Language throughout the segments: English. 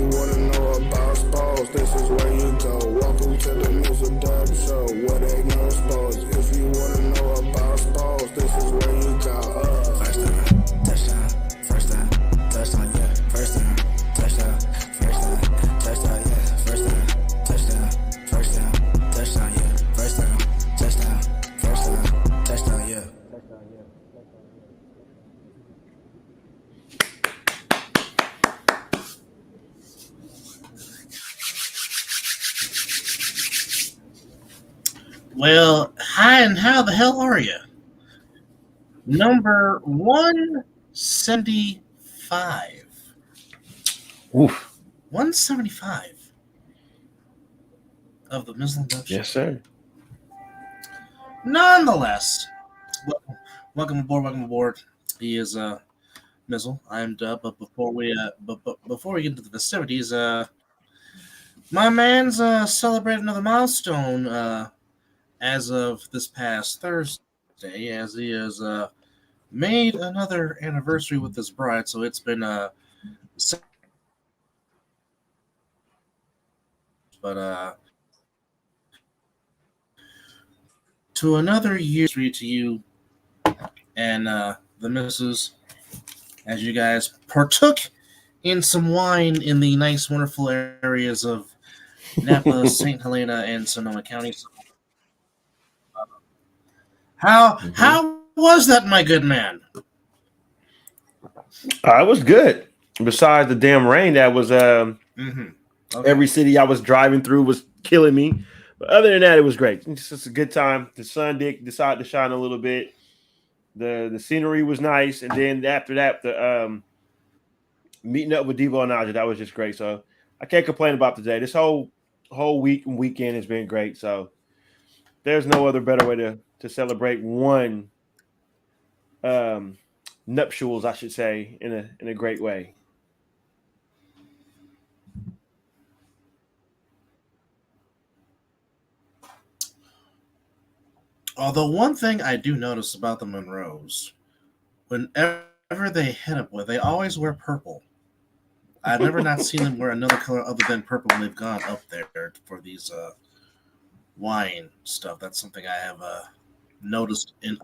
you wanna know about sports, this is where you go. Welcome to the Mizzle Dub Show, where they know sports. If you wanna know about sports, this is where you go. First down, touchdown, first down, touchdown, yeah. First down, touchdown, first down, touchdown, yeah. First down, touchdown, first down, touchdown, yeah. First down, touchdown, first down, touchdown, yeah. Well, hi, and how the hell are you? Number 175. Oof. 175 of the Mizzle Dub Show. Yes, sir. Nonetheless, welcome aboard. He is Mizzle. I'm Dub. But before we get into the festivities, my man's celebrated another milestone as of this past Thursday, as he has made another anniversary with his bride. So it's been to another year to you and the missus, as you guys partook in some wine in the nice, wonderful areas of Napa, St. Helena, and Sonoma County. So, how was that, my good man? It was good. Besides the damn rain that was okay. Every city I was driving through was killing me. But other than that, it was great. It's just a good time. The sun did decide to shine a little bit. The scenery was nice. And then after that, the meeting up with Devo and Naja, that was just great. So I can't complain about today. This whole week and weekend has been great. So there's no other better way to celebrate one nuptials, I should say, in a great way. Although one thing I do notice about the Monroes, whenever they hit up with, they always wear purple. I've never not seen them wear another color other than purple when they've gone up there for these wine stuff. That's something I have noticed in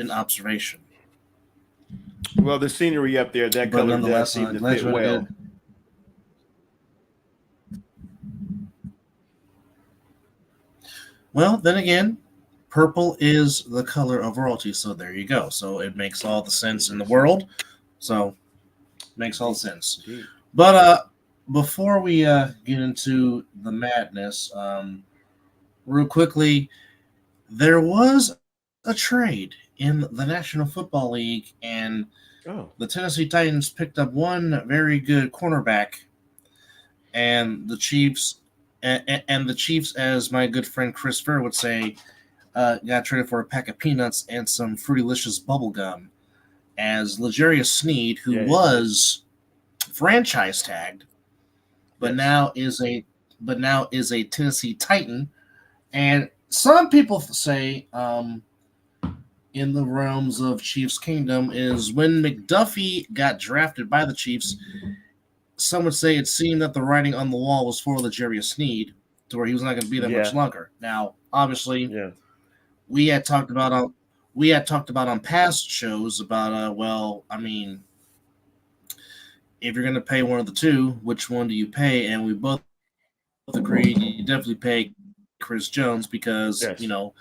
observation. Well, the scenery up there, that color does seem to fit well. Well, then again, purple is the color of royalty, so there you go. So it makes all the sense in the world. So makes all the sense. But before we get into the madness, real quickly, there was a trade in the National Football League, and the Tennessee Titans picked up one very good cornerback, and the Chiefs, as my good friend Chris Fair would say, got traded for a pack of peanuts and some Fruitylicious bubble gum, as L'Jarius Sneed, who was franchise tagged, but now is a Tennessee Titan. And some people say, in the realms of Chiefs Kingdom, is when McDuffie got drafted by the Chiefs, some would say it seemed that the writing on the wall was for L'Jarius Sneed, to where he was not going to be there much longer. Now, obviously, we had talked about on past shows about, if you're going to pay one of the two, which one do you pay? And we both agreed you definitely pay Chris Jones because, as you know,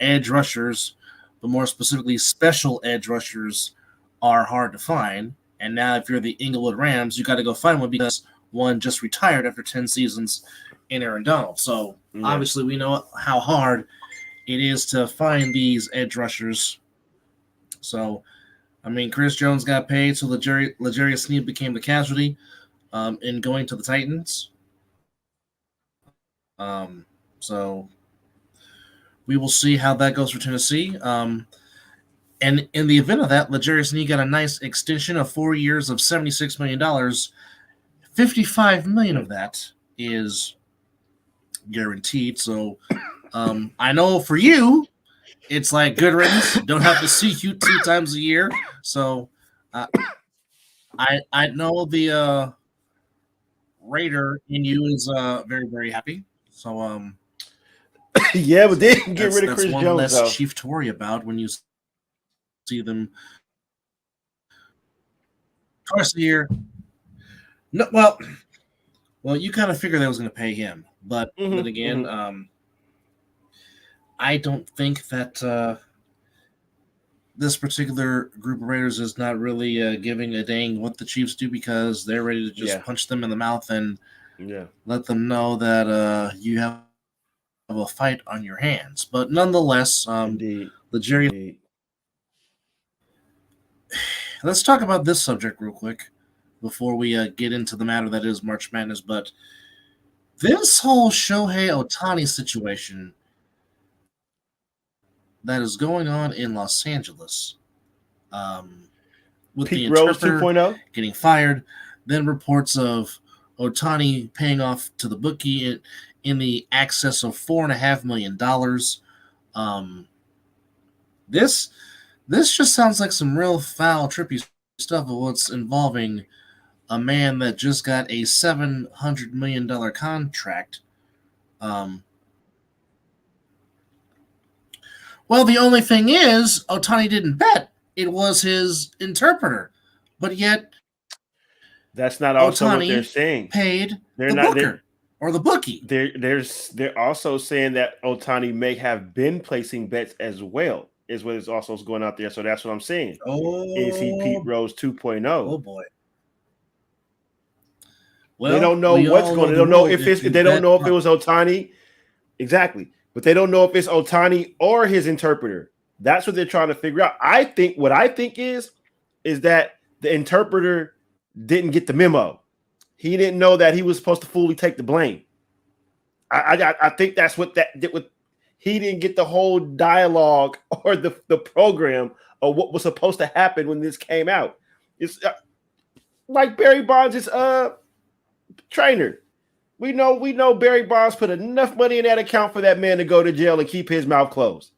edge rushers, but more specifically special edge rushers, are hard to find. And now if you're the Inglewood Rams, you got to go find one because one just retired after 10 seasons in Aaron Donald. So obviously we know how hard it is to find these edge rushers. So, Chris Jones got paid, so L'Jarius Sneed became the casualty in going to the Titans. So we will see how that goes for Tennessee. And in the event of that, L'Jarius Sneed got a nice extension of 4 years of $76 million. $55 million of that is guaranteed. So I know for you, it's like good riddance. Don't have to see you 2 times a year. So I know the Raider in you is very, very happy. So Yeah, but they didn't get rid of that's Chris one Jones, less though. chief to worry about when you see them twice a year. No, well, you kind of figured they was going to pay him, but then again, I don't think that this particular group of Raiders is not really giving a dang what the Chiefs do because they're ready to just punch them in the mouth and let them know that you have a fight on your hands. But nonetheless, Indeed. the Jerry. Let's talk about this subject real quick before we get into the matter that is March Madness. But this whole Shohei Ohtani situation that is going on in Los Angeles, with Pete the Rose interpreter 2.0 getting fired, then reports of Ohtani paying off to the bookie in the excess of $4.5 million. This just sounds like some real foul, trippy stuff of what's involving a man that just got a $700 million contract. Well, the only thing is, Ohtani didn't bet. It was his interpreter. But yet, that's not also Ohtani what they're saying. Paid the booker or the bookie. They're also saying that Ohtani may have been placing bets as well, is what is also going out there. So that's what I'm saying. Is he Pete Rose 2.0? Oh boy. Well, they don't know what's going on. They don't know if it's they don't know if it was Ohtani. Exactly. But they don't know if it's Ohtani or his interpreter. That's what they're trying to figure out. What I think is that the interpreter didn't get the memo. He didn't know that he was supposed to fully take the blame. I think that's what that did with. He didn't get the whole dialogue or the program of what was supposed to happen when this came out. It's like Barry Bonds' trainer. We know Barry Bonds put enough money in that account for that man to go to jail and keep his mouth closed.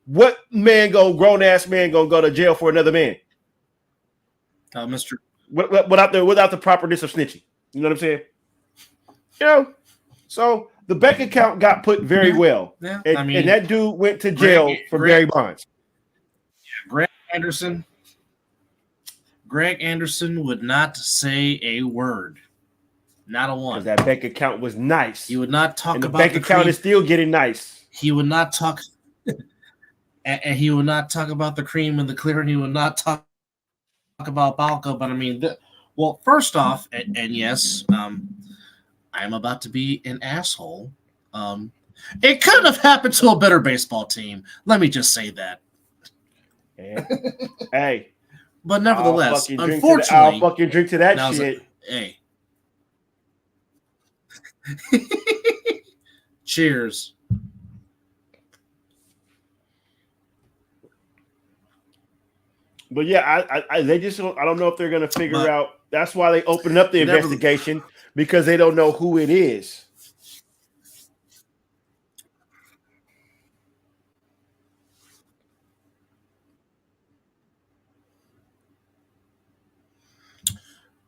What grown ass man gonna go to jail for another man? Mr. Without the properness of snitching. You know what I'm saying? So the bank account got put very well. Yeah. And that dude went to jail for Barry Bonds. Yeah, Greg Anderson would not say a word. Not a one. Because that bank account was nice. He would not talk and about the bank account is still getting nice. He would not talk and he would not talk about the cream and the clear, and he would not talk about Balco. But I mean, well, first off, and yes, I'm about to be an asshole. It could have happened to a better baseball team. Let me just say that. Hey. But nevertheless, unfortunately, I'll fucking drink to that shit. Hey. Cheers. But yeah, I don't know if they're gonna figure out. That's why they opened up the investigation, because they don't know who it is.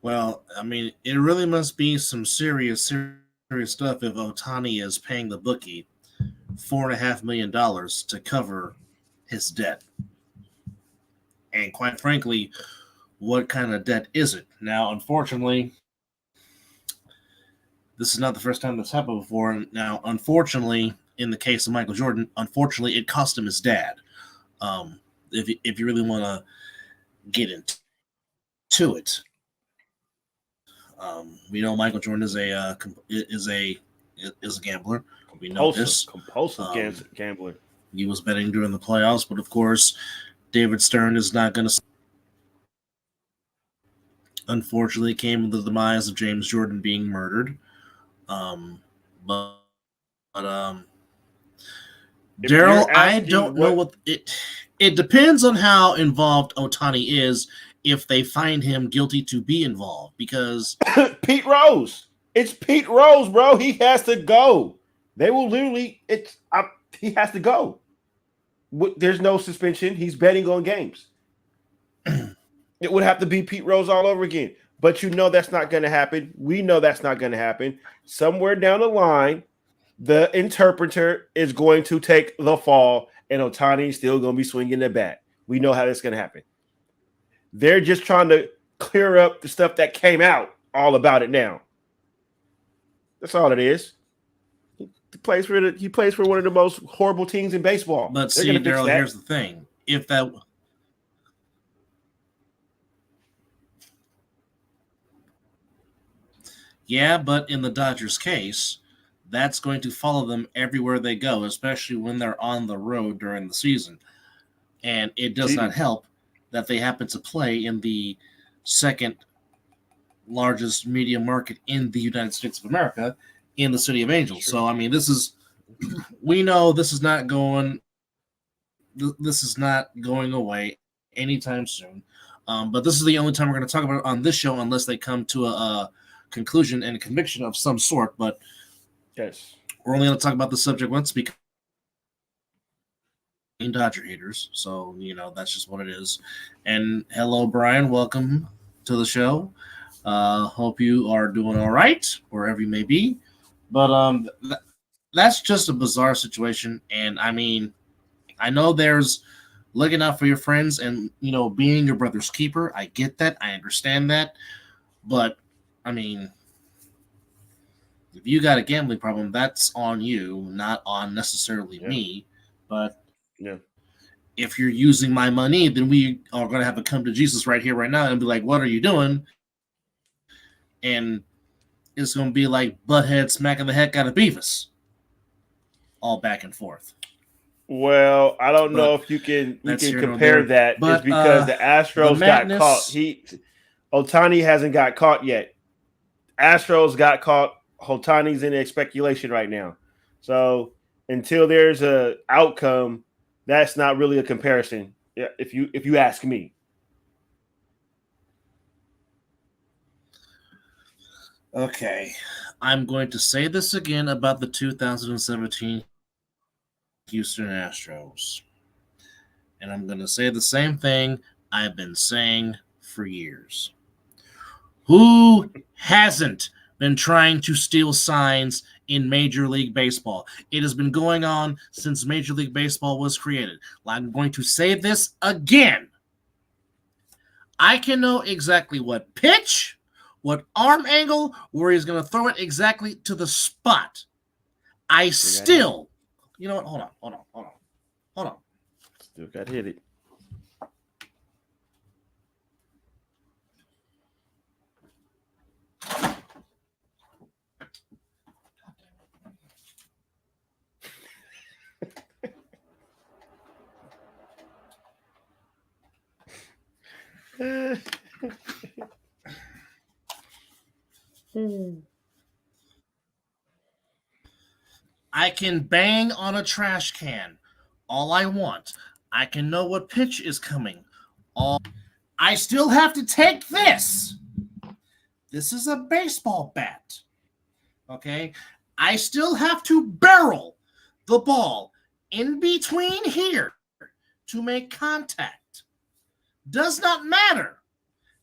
Well, I mean, it really must be some serious stuff if Ohtani is paying the bookie $4.5 million to cover his debt. And quite frankly, what kind of debt is it? Now, unfortunately, this is not the first time that's happened before. Now, unfortunately, in the case of Michael Jordan, unfortunately, it cost him his dad. If you really want to get into it. We know Michael Jordan is a gambler. We know this. Compulsive gambler. He was betting during the playoffs, but of course, David Stern is not going to. Unfortunately, it came with the demise of James Jordan being murdered. But Daryl, I don't know what it depends on how involved Ohtani is. If they find him guilty to be involved, because Pete Rose, it's Pete Rose, bro. He has to go. They will literally. He has to go. There's no suspension. He's betting on games. It would have to be Pete Rose all over again. but you know that's not going to happen. We know that's not going to happen. Somewhere down the line, the interpreter is going to take the fall, and Ohtani is still going to be swinging the bat. We know how that's going to happen. They're just trying to clear up the stuff that came out all about it now. That's all it is. He plays for one of the most horrible teams in baseball. But see, Daryl, here's the thing. If that Yeah, but in the Dodgers' case, that's going to follow them everywhere they go, especially when they're on the road during the season. And it does not help that they happen to play in the second largest media market in the United States of America, in the City of Angels. Sure. So, I mean, we know this is not going away anytime soon. But this is the only time we're going to talk about it on this show unless they come to a conclusion and a conviction of some sort. But yes, we're only going to talk about the subject once because Dodger haters. So, that's just what it is. And hello, Brian. Welcome to the show. Hope you are doing all right, wherever you may be. But that's just a bizarre situation. And, I mean, I know there's looking out for your friends and, being your brother's keeper. I get that. I understand that. But, I mean, if you got a gambling problem, that's on you, not on necessarily me. But if you're using my money, then we are going to have to come to Jesus right here, right now, and be like, what are you doing? And it's going to be like Butthead smacking the heck out of Beavis. All back and forth. Well, I don't know if you can compare that. But, it's because the Astros got caught. Ohtani hasn't got caught yet. Astros got caught. Ohtani's in speculation right now. So until there's a outcome, that's not really a comparison. If you ask me. Okay, I'm going to say this again about the 2017 Houston Astros. And I'm going to say the same thing I've been saying for years. Who hasn't been trying to steal signs in Major League Baseball? It has been going on since Major League Baseball was created. I'm going to say this again. I can know exactly what pitch, what arm angle, where he's going to throw it exactly to the spot. I still, you know what? Hold on. Still got hit it. I can bang on a trash can all I want. I can know what pitch is coming. I still have to take this. This is a baseball bat. Okay? I still have to barrel the ball in between here to make contact. Does not matter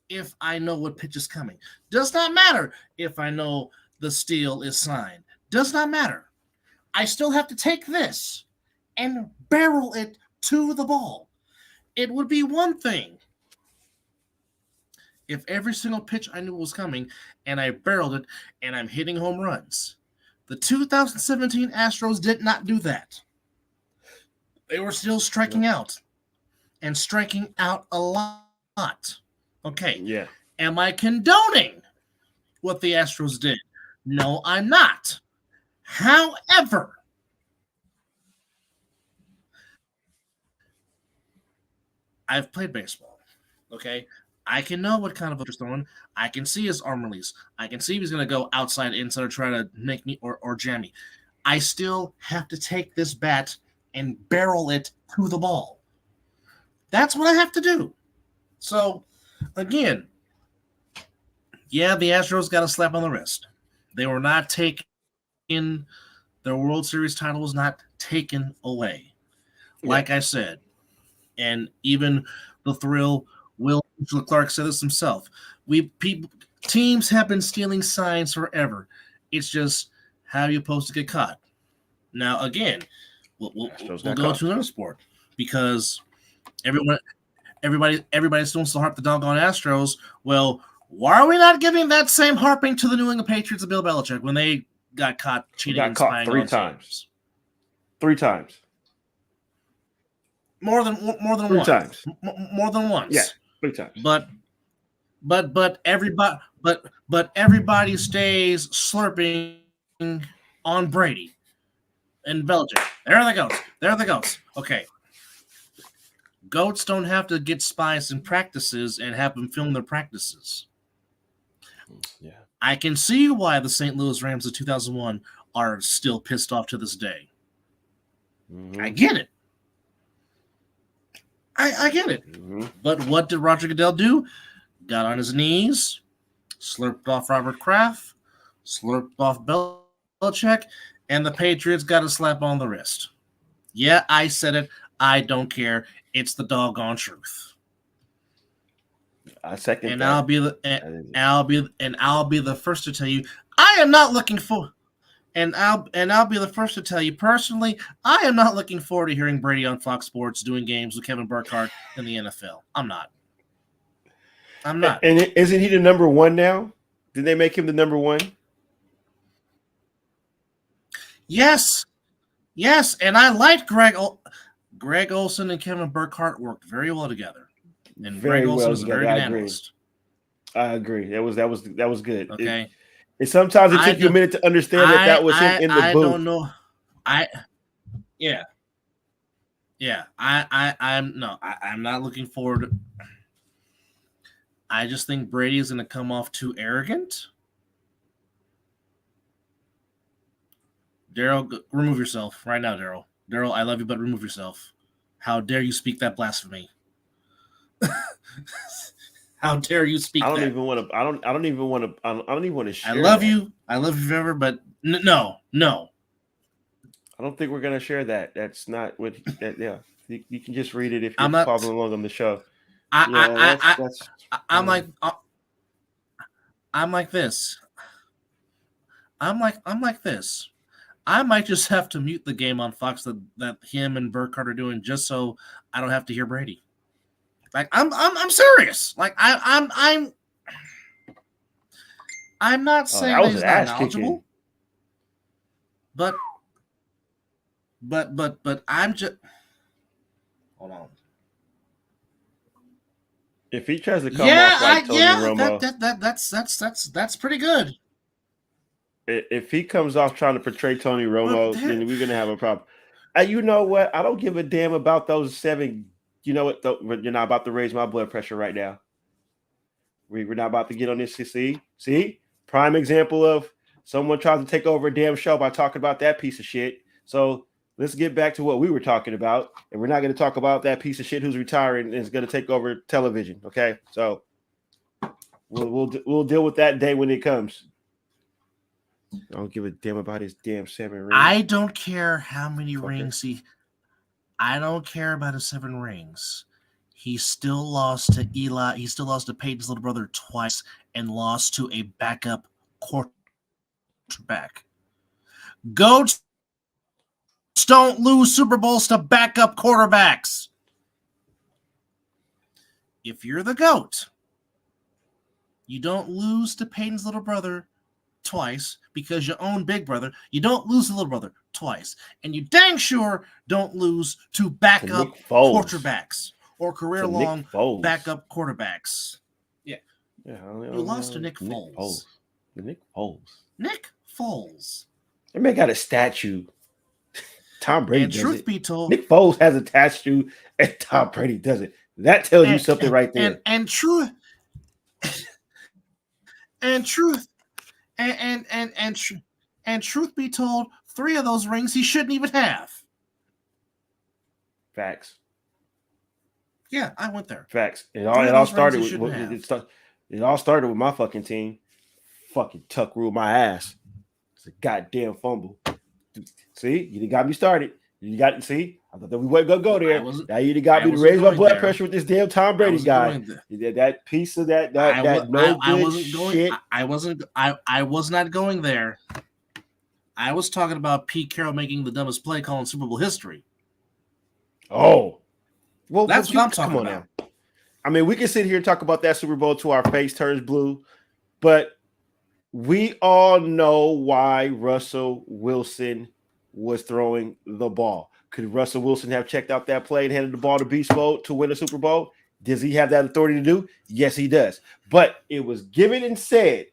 if I know what pitch is coming. Does not matter if I know the steal is signed. Does not matter. I still have to take this and barrel it to the ball. It would be one thing if every single pitch I knew was coming and I barreled it and I'm hitting home runs. The 2017 Astros did not do that. They were still striking out and striking out a lot. Okay. Yeah. Am I condoning what the Astros did? No, I'm not. However, I've played baseball. Okay. I can know what kind of he's throwing. I can see his arm release. I can see if he's going to go outside, inside, or try to make me or jam me. I still have to take this bat and barrel it to the ball. That's what I have to do. So, again, yeah, the Astros got a slap on the wrist. They were not taken. Their World Series title was not taken away. Like I said, and even the thrill will Clark said this himself. Teams have been stealing signs forever. It's just how you're supposed to get caught. Now, again, we'll go to another sport because everybody's still to harp the doggone Astros. Well, why are we not giving that same harping to the New England Patriots and Bill Belichick when they got caught cheating and spying three on times? Teams? 3 times. More than 3 once. times. More than once. Yeah, 3 times. But everybody stays slurping on Brady and Belichick. There they goes. Okay. Goats don't have to get spies in practices and have them film their practices. Yeah. I can see why the St. Louis Rams of 2001 are still pissed off to this day. Mm-hmm. I get it. I get it. Mm-hmm. But what did Roger Goodell do? Got on his knees, slurped off Robert Kraft, slurped off Belichick, and the Patriots got a slap on the wrist. Yeah, I said it. I don't care. It's the doggone truth. I second and that. I'll be the first to tell you I am not looking for. And I'll be the first to tell you personally, I am not looking forward to hearing Brady on Fox Sports doing games with Kevin Burkhardt in the NFL. I'm not. And isn't he the number 1 now? Did they make him the number 1? Yes. And I liked Greg Olson and Kevin Burkhardt worked very well together. And Greg Olson is a very good analyst. I agree. That was good. Okay. And sometimes it took you a minute to understand that was him in the booth. I don't know. I'm not looking forward. I just think Brady is going to come off too arrogant. Daryl, remove yourself right now, Daryl. Daryl, I love you, but remove yourself. How dare you speak that blasphemy? How dare you speak? I don't even want to share. I love you forever, but no. I don't think we're gonna share that. That's not what. Yeah, you can just read it if you're following along on the show. I'm like this. I'm like this. I might just have to mute the game on Fox that him and Burkhardt are doing just so I don't have to hear Brady. Like I'm serious. Like I'm not saying that he's not knowledgeable, but I'm just hold on. If he tries to come off like Tony Romo, that's pretty good. If he comes off trying to portray Tony Romo, then we're gonna have a problem. You know what? I don't give a damn about those 7. You know what? You're not about to raise my blood pressure right now. We're not about to get on this. See, prime example of someone tries to take over a damn show by talking about that piece of shit. So let's get back to what we were talking about, and we're not going to talk about that piece of shit who's retiring and is going to take over television. Okay, so we'll deal with that day when it comes. I don't give a damn about his damn 7 rings. I don't care how many rings I don't care about his 7 rings. He still lost to Eli. He still lost to Peyton's little brother twice and lost to a backup quarterback. Goats don't lose Super Bowls to backup quarterbacks. If you're the GOAT, you don't lose to Peyton's little brother twice because you own Big Brother. You don't lose the little brother twice. And you dang sure don't lose to backup quarterbacks or career-long backup quarterbacks. Yeah. You lost to Nick Foles. Nick Foles. Nick Foles. That man got a statue. Tom Brady does truth it. Be told, Nick Foles has a statue and Tom Brady doesn't. That tells you something right there. And truth be told, 3 of those rings he shouldn't even have. Facts. Yeah, I went there. Facts. It all started with my fucking team. Fucking Tuck ruled my ass. It's a goddamn fumble. See, you got me started. You got to see. I thought that we weren't gonna go there. Now you got me to wasn't raise my going blood there. pressure with this damn Tom Brady guy. That piece of that no good shit. I was not going there. I was talking about Pete Carroll making the dumbest play call in Super Bowl history. Oh, well, that's what I'm talking about. Now. I mean, we can sit here and talk about that Super Bowl till our face turns blue, but we all know why Russell Wilson was throwing the ball. Could Russell Wilson have checked out that play and handed the ball to Beast Mode to win a Super Bowl? Does he have that authority to do? Yes, he does. But it was given and said,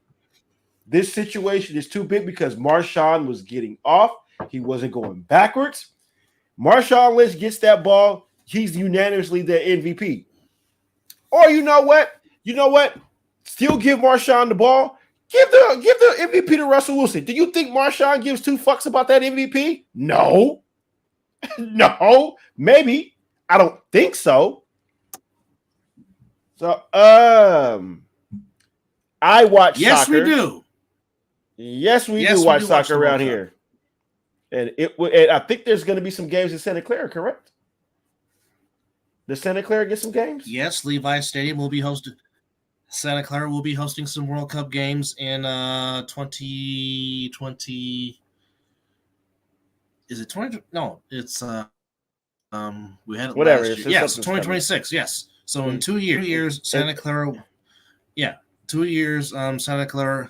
this situation is too big because Marshawn was getting off. He wasn't going backwards. Marshawn Lynch gets that ball. He's unanimously the MVP. Or you know what? Still give Marshawn the ball. Give the MVP to Russell Wilson. Do you think Marshawn gives two fucks about that MVP? No. No. Maybe. I don't think so. So, I watch soccer. Yes, we do. Yes, we do watch soccer around here. And I think there's going to be some games in Santa Clara, correct? Does Santa Clara get some games? Yes, Levi Stadium will be hosted. Santa Clara will be hosting some World Cup games in 2020. Is it 20? No, it's we had it whatever. last year. Yes, 2026. Coming. Yes. So in 2 years, Santa Clara. Yeah, 2 years. Santa Clara.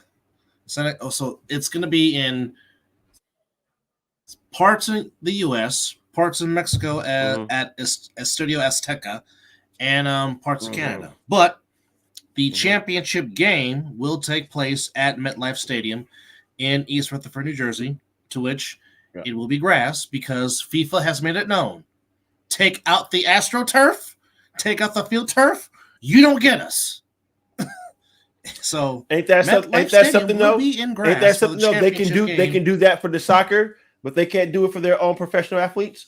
So it's going to be in parts of the U.S., parts of Mexico at Estadio Azteca, and parts of Canada. But the championship game will take place at MetLife Stadium in East Rutherford, New Jersey, to which it will be grass because FIFA has made it known. Take out the AstroTurf, take out the field turf, you don't get us. So ain't that something though? Ain't that something though? They can do that for the soccer, but they can't do it for their own professional athletes.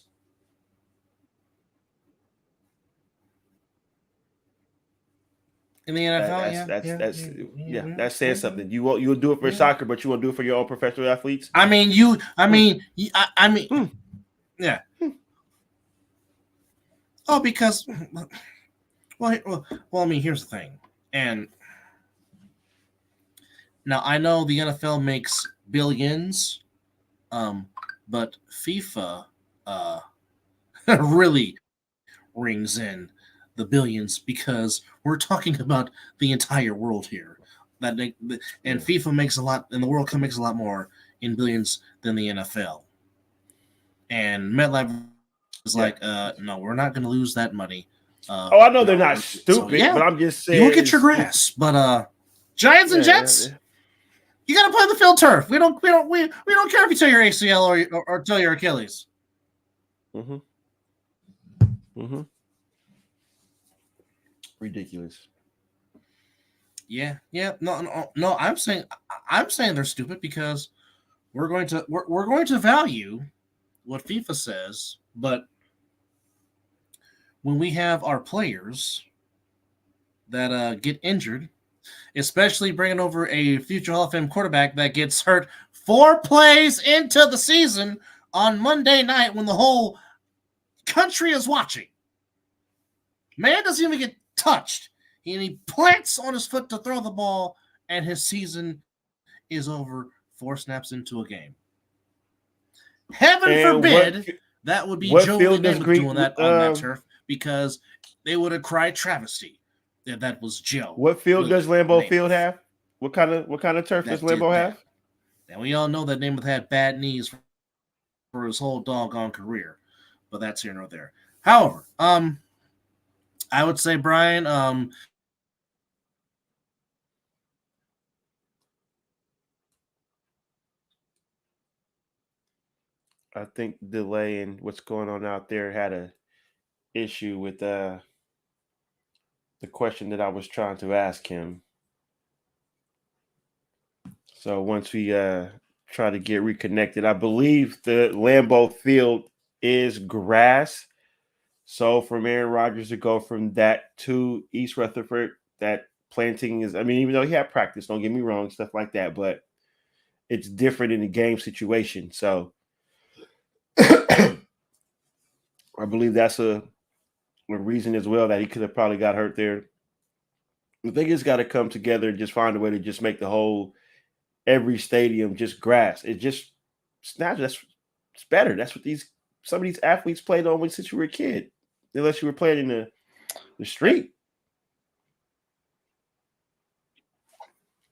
In the NFL, that's saying something. You'll do it for soccer, but you won't do it for your own professional athletes. Yeah. Oh, because well, I mean, here's the thing, and now I know the NFL makes billions, but FIFA really rings in the billions because we're talking about the entire world here. FIFA makes a lot, and the World Cup makes a lot more in billions than the NFL. And MetLife is no, we're not going to lose that money. I know they're not stupid, but I'm just saying you'll get your grass. But Giants and Jets, you got to play the field turf. We don't care if you tear your ACL or tear your Achilles. Ridiculous. Yeah. No. I'm saying they're stupid because we're going to value what FIFA says, but when we have our players that get injured, especially bringing over a future Hall of Fame quarterback that gets hurt 4 plays into the season on Monday night when the whole country is watching. Man doesn't even get touched. And he plants on his foot to throw the ball, and his season is over 4 snaps into a game. Heaven forbid that would be Joe Namath doing that on that turf because they would have cried travesty if that was Joe. What field does Lambeau Field have? What kind of turf does Lambeau have? And we all know that Namath had bad knees for his whole doggone career, but that's here nor there. However, I would say, Brian, I think delay and what's going on out there had a issue with the question that I was trying to ask him. So once we try to get reconnected, I believe the Lambeau Field is grass. So from Aaron Rodgers to go from that to East Rutherford, that planting is, I mean, even though he had practice, don't get me wrong, stuff like that, but it's different in the game situation. So I believe that's a reason as well that he could have probably got hurt there. I think it's got to come together and just find a way to just make the whole every stadium just grass. It's better. That's what some of these athletes played on since you were a kid, unless you were playing in the street.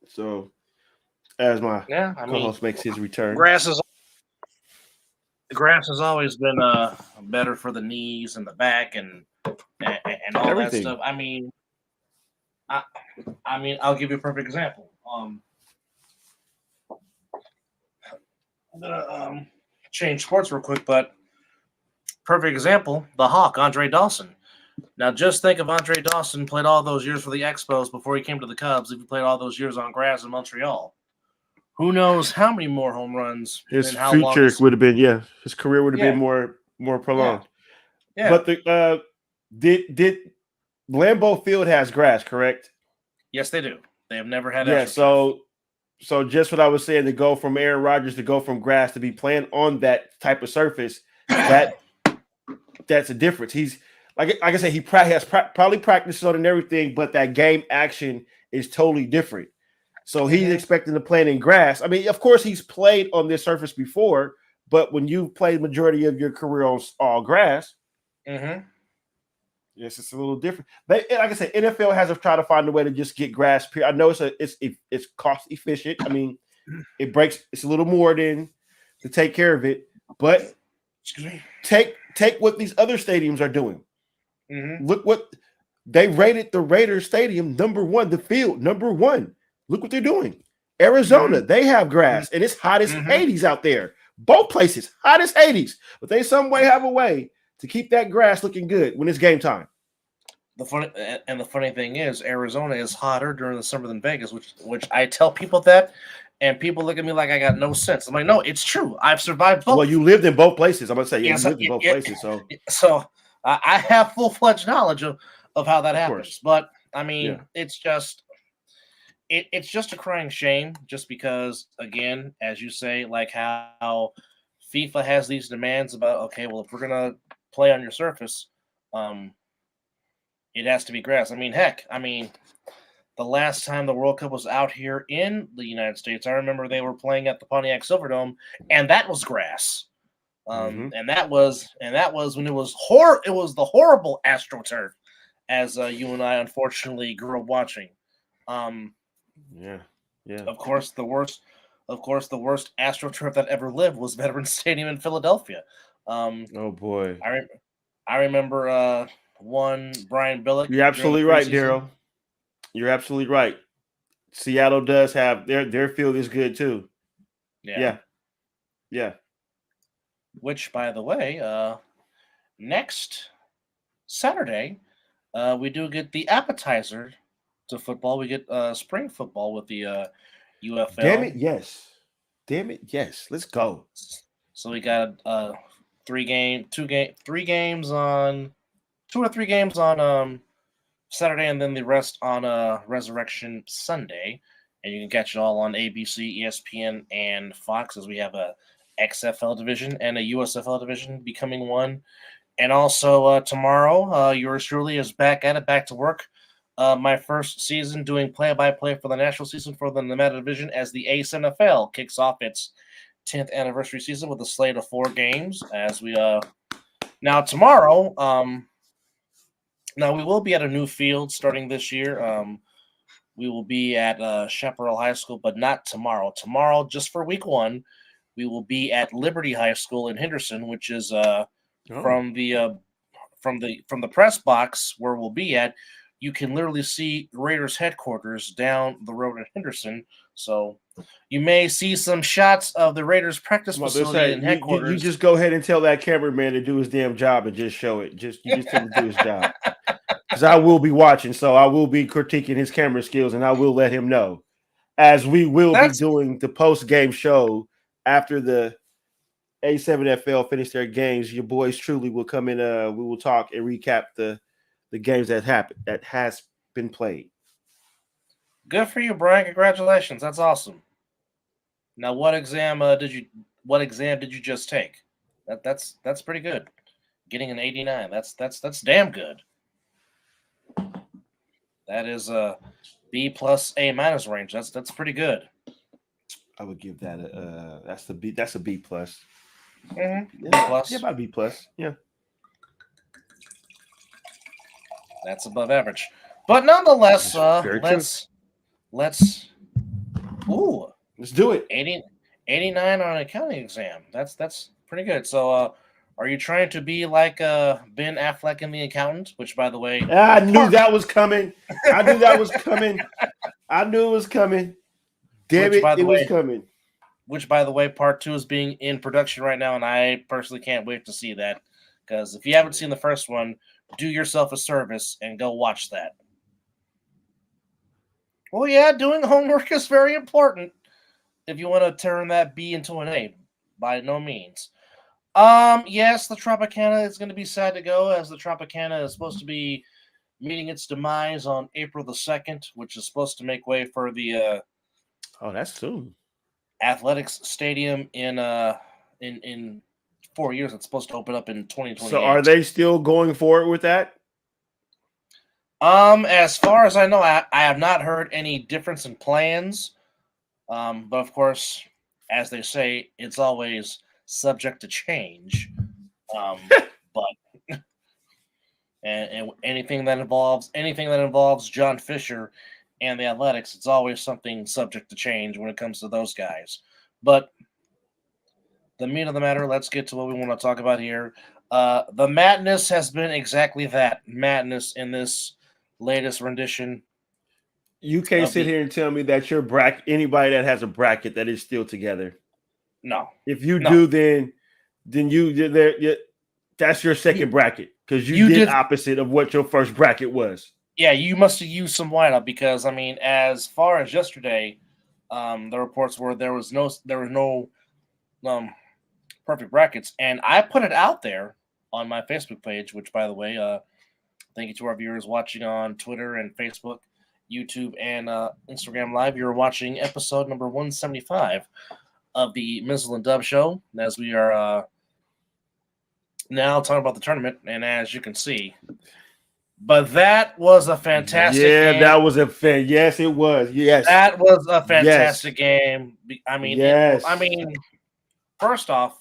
So, as my co-host makes his return, grass has always been better for the knees and the back and all everything. that stuff. I mean, I'll give you a perfect example. I'm gonna change sports real quick, but perfect example: the Hawk, Andre Dawson. Now, just think if Andre Dawson played all those years for the Expos before he came to the Cubs. If he played all those years on grass in Montreal, who knows how many more home runs? His future would have been, his career would have been more prolonged. Yeah. But did Lambeau Field has grass, correct? Yes, they do. They have never had. Yeah. So just what I was saying, to go from Aaron Rodgers to go from grass to be playing on that type of surface, that's a difference. He's like I said, he has probably practices on and everything, but that game action is totally different. So he's expecting to play in grass. I mean, of course, he's played on this surface before, but when you've played the majority of your career on all grass, yes, it's a little different. But like I said, NFL has to try to find a way to just get grass. I know it's cost efficient. I mean, it's a little more than to take care of it, but take what these other stadiums are doing. Look what they rated the Raiders Stadium #1, the field #1. Look what they're doing. Arizona, they have grass, and it's hot as 80s out there. Both places, hot as 80s. But they some way have a way to keep that grass looking good when it's game time. The funny thing is, Arizona is hotter during the summer than Vegas, which I tell people that, and people look at me like I got no sense. I'm like, no, it's true. I've survived both. Well, you lived in both places. I'm gonna say you lived in both places. So I have full-fledged knowledge of how that happens. But I mean, it's just. It's just a crying shame, just because, again, as you say, like how FIFA has these demands about, okay, well, if we're gonna play on your surface, it has to be grass. I mean, heck, the last time the World Cup was out here in the United States, I remember they were playing at the Pontiac Silverdome, and that was grass. And that was when it was the horrible AstroTurf, as you and I unfortunately grew up watching. Yeah. Of course, the worst AstroTurf that ever lived was Veterans Stadium in Philadelphia. Oh boy, I remember one Brian Billick. You're absolutely right, Daryl. You're absolutely right. Seattle does have their field is good too. Yeah. Which, by the way, next Saturday, we do get the appetizer to football. We get spring football with the UFL. Damn it, yes. Let's go. So we got 2 or 3 games on Saturday, and then the rest on Resurrection Sunday. And you can catch it all on ABC, ESPN, and Fox, as we have a XFL division and a USFL division becoming one. And also tomorrow, yours truly is back at it, back to work. My first season doing play-by-play for the national season for the Nevada division, as the Ace NFL kicks off its 10th anniversary season with a slate of 4 games. As we now tomorrow, now we will be at a new field starting this year. We will be at Chaparral High School, but not tomorrow. Tomorrow, just for week 1, we will be at Liberty High School in Henderson, which is from the press box where we'll be at. You can literally see Raiders headquarters down the road in Henderson. So you may see some shots of the Raiders practice facility and headquarters. You just go ahead and tell that cameraman to do his damn job and just show it. You just tell him to do his job. Because I will be watching, so I will be critiquing his camera skills, and I will let him know. As we will be doing the post-game show after the A7FL finish their games, your boys truly will come in. We will talk and recap the games that has been played. Good for you, Brian. Congratulations. That's awesome. Now, what exam did you just take? That's pretty good. getting an 89. That's damn good. That is a B plus A minus range. That's pretty good. I would give that a that's the B. That's a B plus. Mm-hmm. Yeah, B plus. Yeah, about B plus. Yeah. That's above average. But nonetheless, let's do it. 89 on an accounting exam. That's pretty good. So are you trying to be like Ben Affleck in The Accountant? Which, by the way, I knew that was coming. I knew that was coming. I knew it was coming. Damn it, it was coming. Which, by the way, part 2 is being in production right now, and I personally can't wait to see that. Because if you haven't seen the first one, do yourself a service and go watch that. Well, yeah, doing homework is very important if you want to turn that B into an A. By no means. Yes, the Tropicana is going to be sad to go, as the Tropicana is supposed to be meeting its demise on April the 2nd, which is supposed to make way for the that's soon. Athletics Stadium in 4 years. It's supposed to open up in 2028. So are they still going forward with that? As far as I know, I have not heard any difference in plans. But of course, as they say, it's always subject to change. But and anything that involves John Fisher and the Athletics, it's always something subject to change when it comes to those guys. But the meat of the matter, let's get to what we want to talk about here. The madness has been exactly that, madness in this latest rendition. You can't sit here and tell me that your bracket, anybody that has a bracket that is still together. No. If you do, then that's your second bracket, because you did opposite of what your first bracket was. Yeah, you must have used some whiteout, because I mean, as far as yesterday, the reports were there was no perfect brackets, and I put it out there on my Facebook page, which, by the way, thank you to our viewers watching on Twitter and Facebook, YouTube, and Instagram Live. You're watching episode number 175 of the Mizzle and Dub Show, as we are now talking about the tournament, and as you can see. But that was a fantastic game. That was a fan. Yes, it was. Yes. That was a fantastic game. I mean, first off,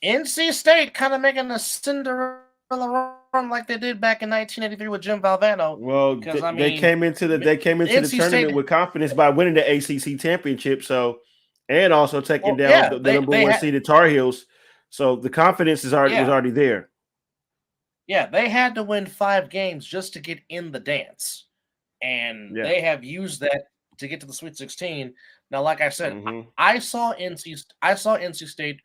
NC State kind of making a Cinderella run like they did back in 1983 with Jim Valvano. Well, they came into the tournament with confidence by winning the ACC championship. So, and also taking down the number one seeded Tar Heels. So the confidence was already there. Yeah, they had to win 5 games just to get in the dance, and they have used that to get to the Sweet 16. Now, like I said, I saw NC State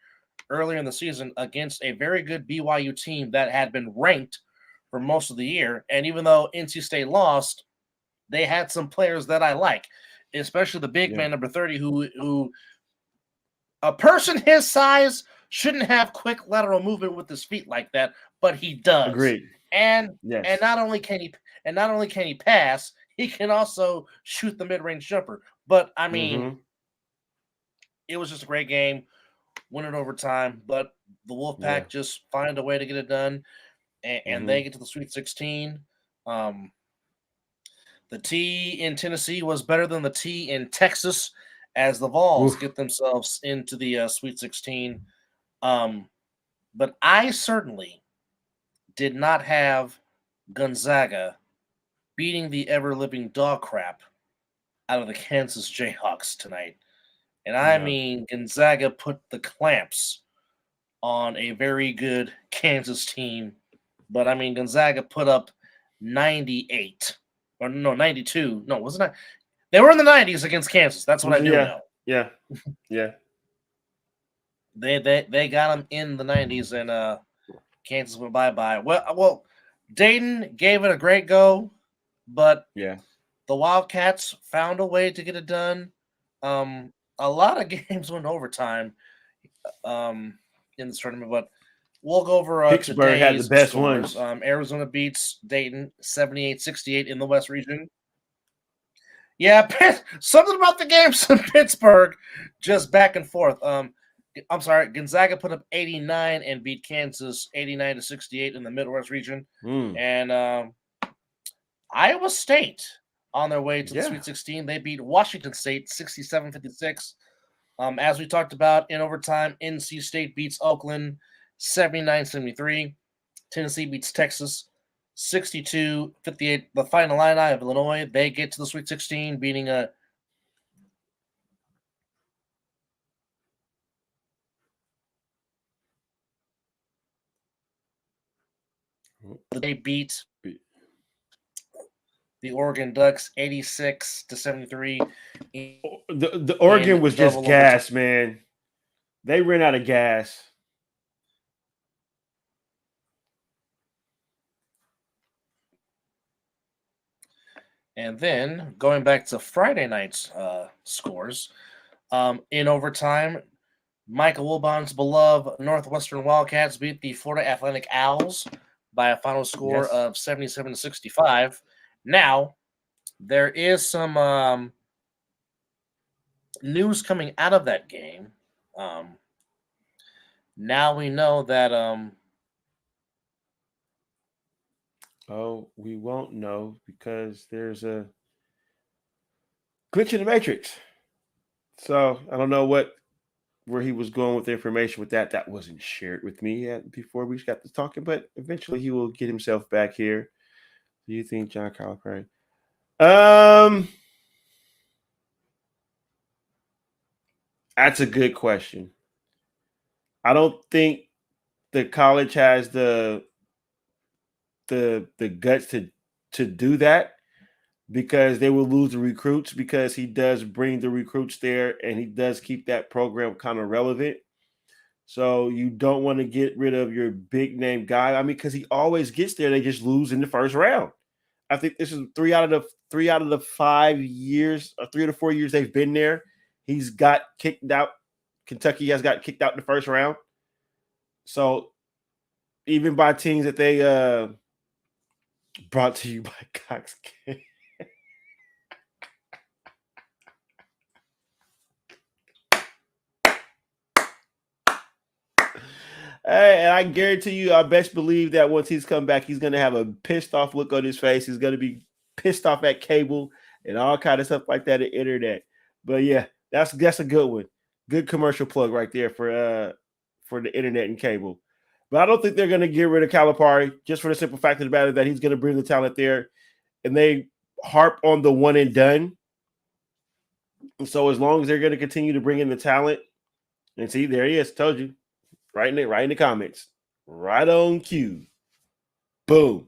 earlier in the season against a very good BYU team that had been ranked for most of the year, and even though NC State lost, they had some players that I like, especially the big man, number 30, who a person his size shouldn't have quick lateral movement with his feet like that, but he does. Agreed. And not only can he pass, he can also shoot the mid-range jumper. But I mean, it was just a great game. Win it overtime, but the Wolfpack just find a way to get it done, and they get to the Sweet 16. The T in Tennessee was better than the T in Texas, as the Vols get themselves into the Sweet 16. But I certainly did not have Gonzaga beating the ever-living dog crap out of the Kansas Jayhawks tonight. And I mean, Gonzaga put the clamps on a very good Kansas team. But I mean, Gonzaga put up 98. Or no, 92. No, wasn't it? They were in the 90s against Kansas. That's what I do know. Yeah. They got them in the 90s, and Kansas went bye-bye. Well, Dayton gave it a great go, but the Wildcats found a way to get it done. A lot of games went overtime in this tournament, but we'll go over Pittsburgh had the best scores. Arizona beats Dayton 78-68 in the West region. Yeah, something about the games in Pittsburgh, just back and forth. I'm sorry, Gonzaga put up 89 and beat Kansas 89-68 in the Midwest region. And Iowa State on their way to the Sweet 16. They beat Washington State 67-56. As we talked about in overtime, NC State beats Oakland 79-73. Tennessee beats Texas 62-58. The final line of Illinois, they get to the Sweet 16, beating a they beat the Oregon Ducks 86-73. The Oregon was just gas, man. They ran out of gas. And then going back to Friday night's scores, in overtime, Michael Wilbon's beloved Northwestern Wildcats beat the Florida Atlantic Owls by a final score of 77-65. Now, there is some news coming out of that game. Now we know that we won't know because there's a glitch in the matrix. So I don't know where he was going with the information with that. That wasn't shared with me before we got to talking, but eventually he will get himself back here. Do you think John Calipari? That's a good question. I don't think the college has the guts to do that because they will lose the recruits because he does bring the recruits there and he does keep that program kind of relevant. So you don't want to get rid of your big name guy. I mean, because he always gets there, they just lose in the first round. I think this is three out of the 5 years or 3 to 4 years they've been there. He's got kicked out. Kentucky has got kicked out in the first round. So even by teams that they brought to you by Cox. Hey, and I guarantee you, I best believe that once he's come back, he's going to have a pissed off look on his face. He's going to be pissed off at cable and all kind of stuff like that at internet. But yeah, that's a good one. Good commercial plug right there for the internet and cable. But I don't think they're going to get rid of Calipari just for the simple fact of the matter that he's going to bring the talent there. And they harp on the one and done. And so as long as they're going to continue to bring in the talent, and see, there he is, told you. Right in the comments. Right on cue. Boom.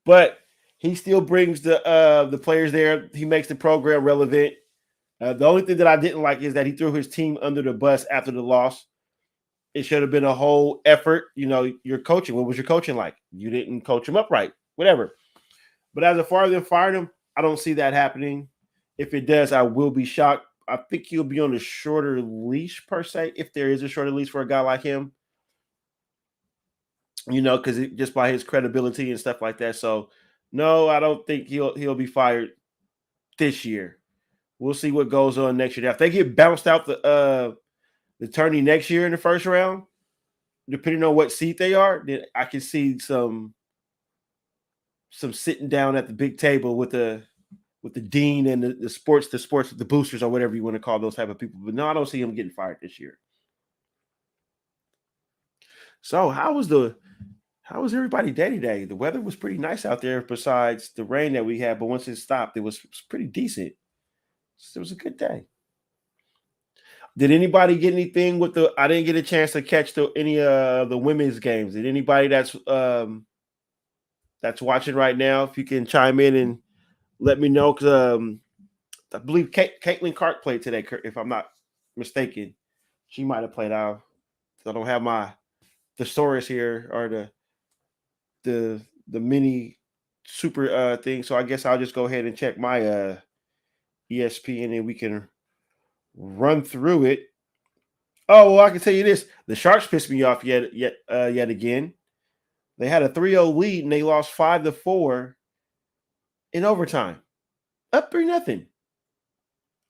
But he still brings the players there. He makes the program relevant. The only thing that I didn't like is that he threw his team under the bus after the loss. It should have been a whole effort. You know, your coaching. What was your coaching like? You didn't coach him up right. Whatever. But as far as them firing him, I don't see that happening. If it does, I will be shocked. I think he'll be on a shorter leash per se, if there is a shorter leash for a guy like him. You know, because just by his credibility and stuff like that. So, no, I don't think he'll be fired this year. We'll see what goes on next year. Now, if they get bounced out the tourney next year in the first round, depending on what seat they are, then I can see some sitting down at the big table with the dean and the boosters or whatever you want to call those type of people. But no, I don't see him getting fired this year. So how was everybody day today? The weather was pretty nice out there besides the rain that we had, but once it stopped, it was pretty decent. So it was a good day. Did anybody get anything with I didn't get a chance to catch any of the women's games. Did anybody that's watching right now, if you can chime in and let me know, because I believe Caitlin Clark played today, if I'm not mistaken. She might have played out. I don't have my thesaurus here or the mini super thing. So I guess I'll just go ahead and check my ESPN and we can run through it. Oh, well, I can tell you this. The Sharks pissed me off yet again. They had a 3-0 lead and they lost 5-4 in overtime. Up 3-0.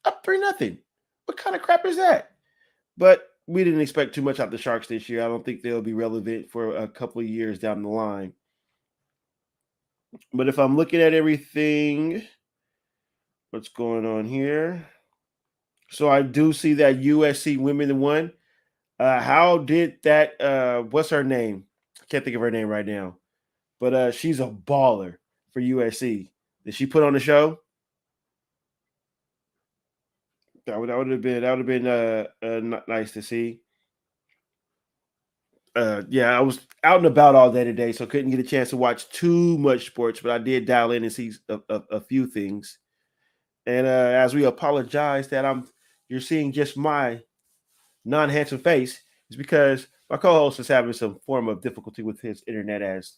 Up 3-0. What kind of crap is that? But we didn't expect too much out of the Sharks this year. I don't think they'll be relevant for a couple of years down the line. But if I'm looking at everything, what's going on here? So I do see that USC women won. How did that? What's her name? I can't think of her name right now. But she's a baller for USC. Did she put on the show? That would have been nice to see. Yeah, I was out and about all day today, so couldn't get a chance to watch too much sports, but I did dial in and see a few things. And as we apologize that you're seeing just my non-handsome face, is because my co-host is having some form of difficulty with his internet. As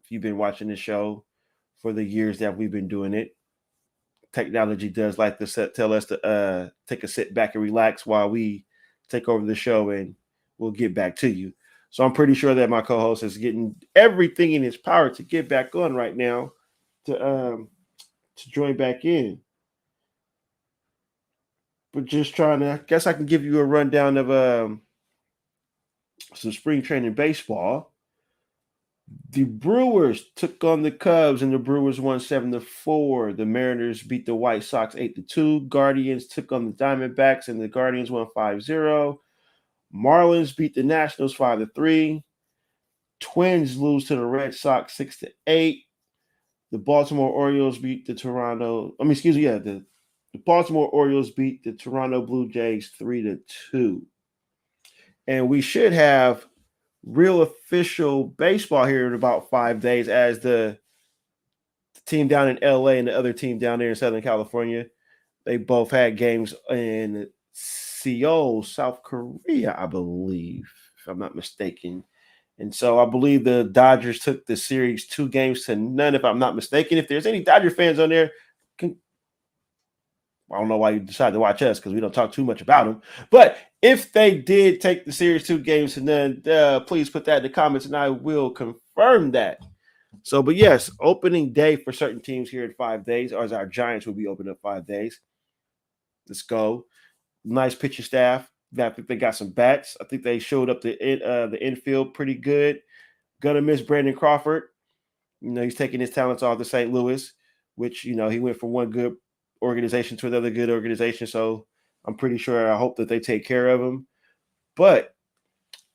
if you've been watching this show for the years that we've been doing it, technology does like to tell us to take a sit back and relax while we take over the show, and we'll get back to you. So I'm pretty sure that my co-host is getting everything in his power to get back on right now to join back in. But just trying to, I guess I can give you a rundown of some spring training baseball. The Brewers took on the Cubs, and the Brewers won 7-4. The Mariners beat the White Sox 8-2. Guardians took on the Diamondbacks, and the Guardians won 5-0. Marlins beat the Nationals 5-3. Twins lose to the Red Sox 6-8. The Baltimore Orioles beat the the Baltimore Orioles beat the Toronto Blue Jays 3-2. And we should have real official baseball here in about 5 days, as the team down in LA and the other team down there in Southern California, they both had games in Seoul, South Korea, I believe, if I'm not mistaken. And so I believe the Dodgers took the series 2-0, if I'm not mistaken. If there's any Dodger fans on there, I don't know why you decided to watch us, because we don't talk too much about them. But if they did take the series 2-0, please put that in the comments, and I will confirm that. So, but yes, opening day for certain teams here in 5 days, or as our Giants will be open up 5 days. Let's go. Nice pitching staff. I think they got some bats. I think they showed up the infield pretty good. Gonna miss Brandon Crawford. He's taking his talents off to St. Louis, which, he went from one good organization to another good organization. So I'm pretty sure, I hope that they take care of him. But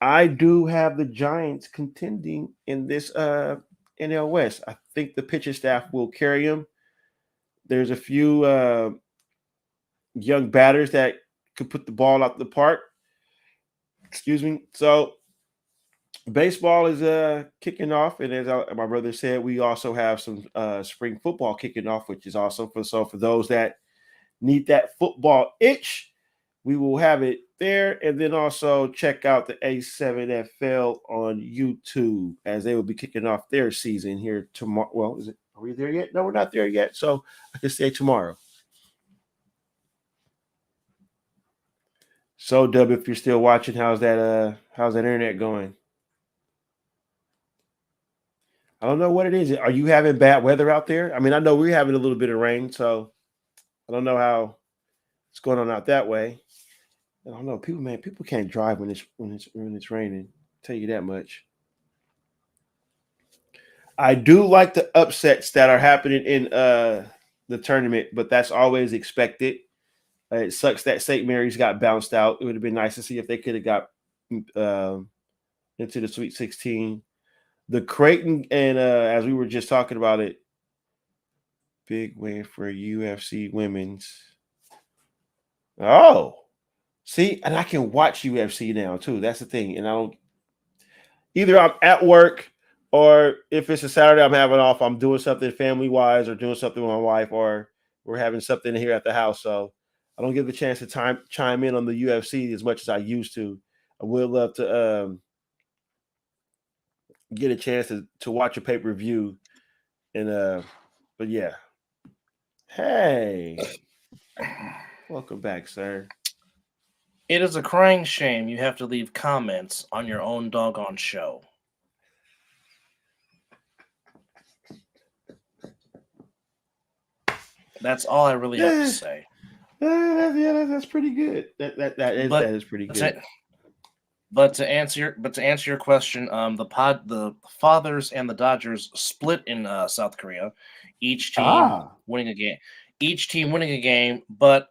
I do have the Giants contending in this NL West. I think the pitching staff will carry him. There's a few young batters that could put the ball out the park. Excuse me. So baseball is kicking off, and as my brother said, we also have some spring football kicking off, which is awesome. For those that need that football itch, we will have it there. And then also check out the A7FL on YouTube, as they will be kicking off their season here tomorrow. Well, are we there yet? No, we're not there yet. So I can say tomorrow. So, Dub, if you're still watching, how's that internet going? I don't know what it is. Are you having bad weather out there? I mean, I know we're having a little bit of rain, so I don't know how it's going on out that way. I don't know. People can't drive when it's raining. I'll tell you that much. I do like the upsets that are happening in the tournament, but that's always expected. It sucks that St. Mary's got bounced out. It would have been nice to see if they could have got into the Sweet 16. The Creighton, and as we were just talking about it, big win for UFC women's. Oh, see, and I can watch UFC now too. That's the thing. And I'm at work, or if it's a Saturday I'm having off, I'm doing something family-wise, or doing something with my wife, or we're having something here at the house. So I don't get the chance to chime in on the UFC as much as I used to. I would love to get a chance to watch a pay-per-view. And but yeah. Hey. Welcome back, sir. It is a crying shame you have to leave comments on your own doggone show. That's all I really have to say. Yeah, that's pretty good. That is pretty good. But to answer your question, the Fathers and the Dodgers split in South Korea, each team winning a game. Each team winning a game, but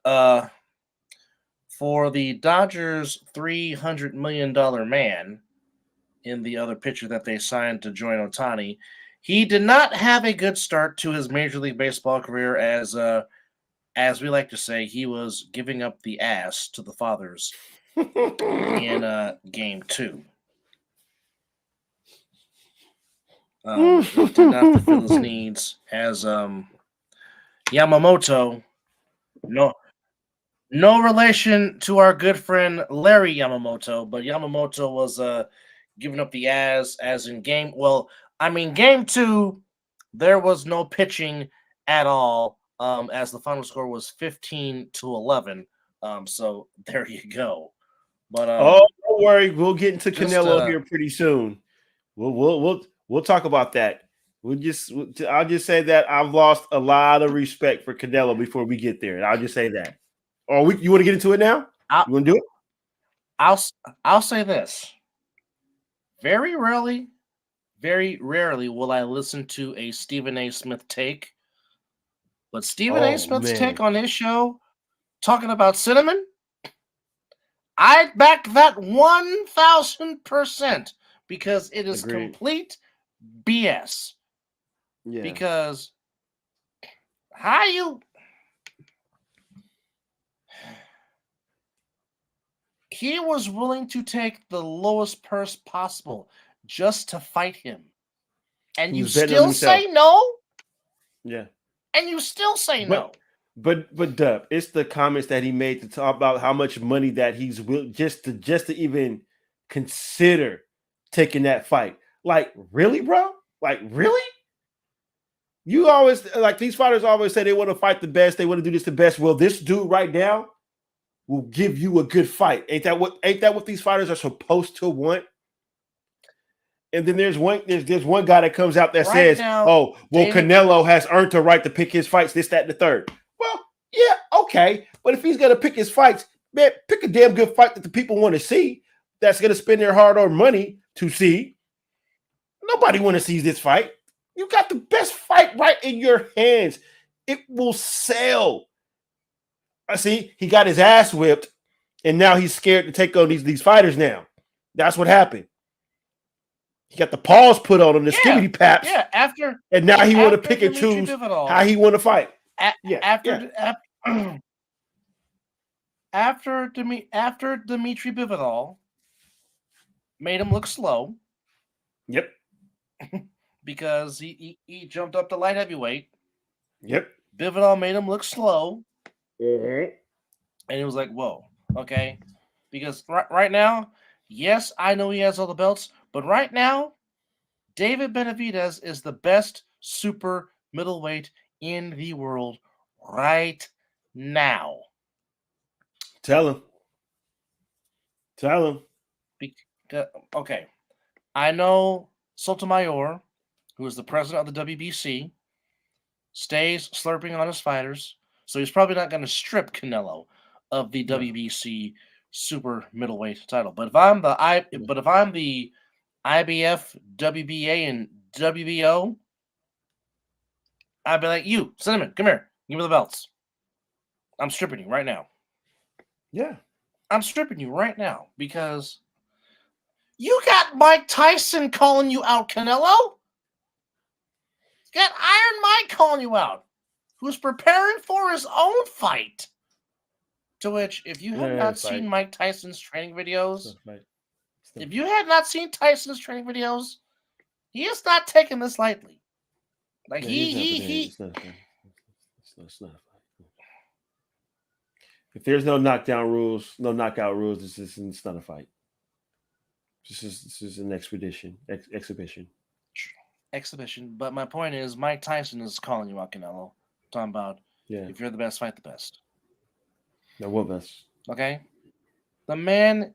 for the Dodgers' $300 million man in the other pitcher that they signed to join Ohtani, he did not have a good start to his Major League Baseball career. As we like to say, he was giving up the ass to the Fathers in game 2. Did not fulfill his needs as Yamamoto. No relation to our good friend Larry Yamamoto, but Yamamoto was giving up the ass as in game. Well, I mean, game 2, there was no pitching at all. As the final score was 15-11. So there you go. But don't worry, we'll get into Canelo here pretty soon. We'll talk about that. I'll just say that I've lost a lot of respect for Canelo before we get there. I'll just say that. Or you want to get into it now? You want to do it? I'll say this. Very rarely will I listen to a Stephen A. Smith take. But Stephen A. Smith's take on his show, talking about cinnamon, I back that 1,000% because it is complete BS. Yeah. Because he was willing to take the lowest purse possible just to fight him. And you still say no? Yeah. And you still say no. But Dub, it's the comments that he made to talk about how much money that he's willing just to even consider taking that fight. Like, really, bro? Like, really? You always these fighters always say they want to fight the best, they want to do this the best. Well, this dude right now will give you a good fight. Ain't that what these fighters are supposed to want? And then there's one guy that comes out that says, Canelo has earned the right to pick his fights, this, that, and the third. Well, yeah, okay. But if he's going to pick his fights, man, pick a damn good fight that the people want to see, that's going to spend their hard-earned money to see. Nobody want to see this fight. You got the best fight right in your hands. It will sell. I see he got his ass whipped, and now he's scared to take on these fighters now. That's what happened. He got the paws put on him, the skibbity paps. Yeah, and now he want to pick and choose how he want to fight. After Dimitri Bivol made him look slow. Yep. Because he jumped up to light heavyweight. Yep. Bivol made him look slow. Mm-hmm. And he was like, whoa, okay. Because right now, yes, I know he has all the belts, but right now, David Benavidez is the best super middleweight in the world right now. Tell him. Okay. I know Sotomayor, who is the president of the WBC, stays slurping on his fighters, so he's probably not going to strip Canelo of the WBC super middleweight title. But if I'm the IBF, WBA, and WBO, I'd be like, you, Cinnamon, come here. Give me the belts. I'm stripping you right now. Yeah. I'm stripping you right now because you got Mike Tyson calling you out, Canelo. You got Iron Mike calling you out, who's preparing for his own fight. To which, if you have not seen Mike Tyson's training videos, if you had not seen Tyson's training videos, he is not taking this lightly. Like It's not a fight. If there's no knockout rules, it's not a fight. This is an exhibition. Exhibition. But my point is, Mike Tyson is calling you out, Canelo. Talking about if you're the best, fight the best. Now what best? Okay? The man,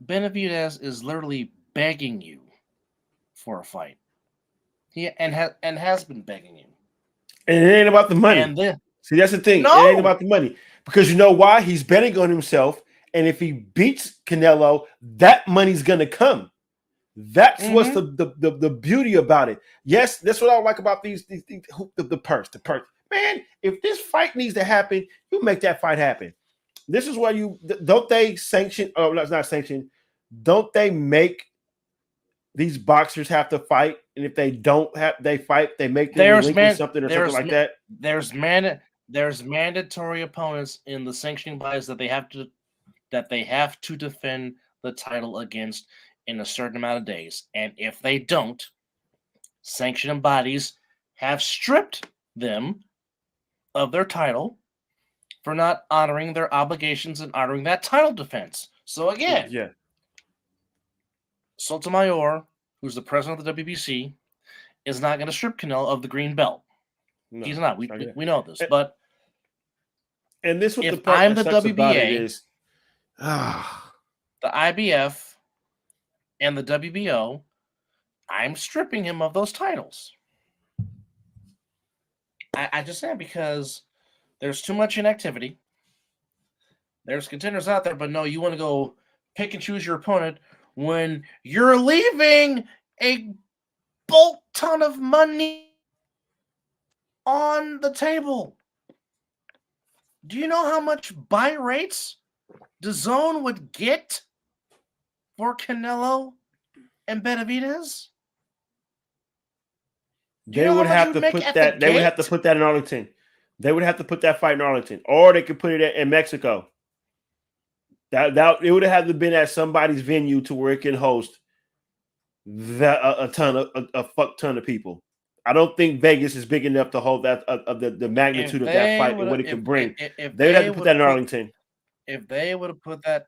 Benavidez, is literally begging you for a fight. He has been begging you. And it ain't about the money. See, that's the thing. No. It ain't about the money. Because you know why? He's betting on himself, And if he beats Canelo, that money's gonna come. That's what's the beauty about it. Yes, that's what I like about these the purse. Man, if this fight needs to happen, you make that fight happen. This is why don't they sanction? Oh, that's not sanction. Don't they make these boxers have to fight? And if they don't have, they fight. They make them relinquish something or something like that. There's mandatory opponents in the sanctioning bodies that they have to defend the title against in a certain amount of days. And if they don't, sanctioning bodies have stripped them of their title for not honoring their obligations and honoring that title defense. So again, Sotomayor, who's the president of the WBC, is not going to strip Canelo of the green belt. No, he's not. We know this. But this what if the part I'm the WBA, about it is, the IBF and the WBO, I'm stripping him of those titles. I just am, because there's too much inactivity. There's contenders out there, but no, you want to go pick and choose your opponent when you're leaving a bolt ton of money on the table. Do you know how much buy rates DAZN would get for Canelo and Benavidez? They would have to put that. They would have to put that in Arlington. They would have to put that fight in Arlington, or they could put it in Mexico. That it would have had to been at somebody's venue to where it can host a fuck ton of people. I don't think Vegas is big enough to hold that the magnitude of that fight and what it could bring. They would have to put that in Arlington. If they would have put it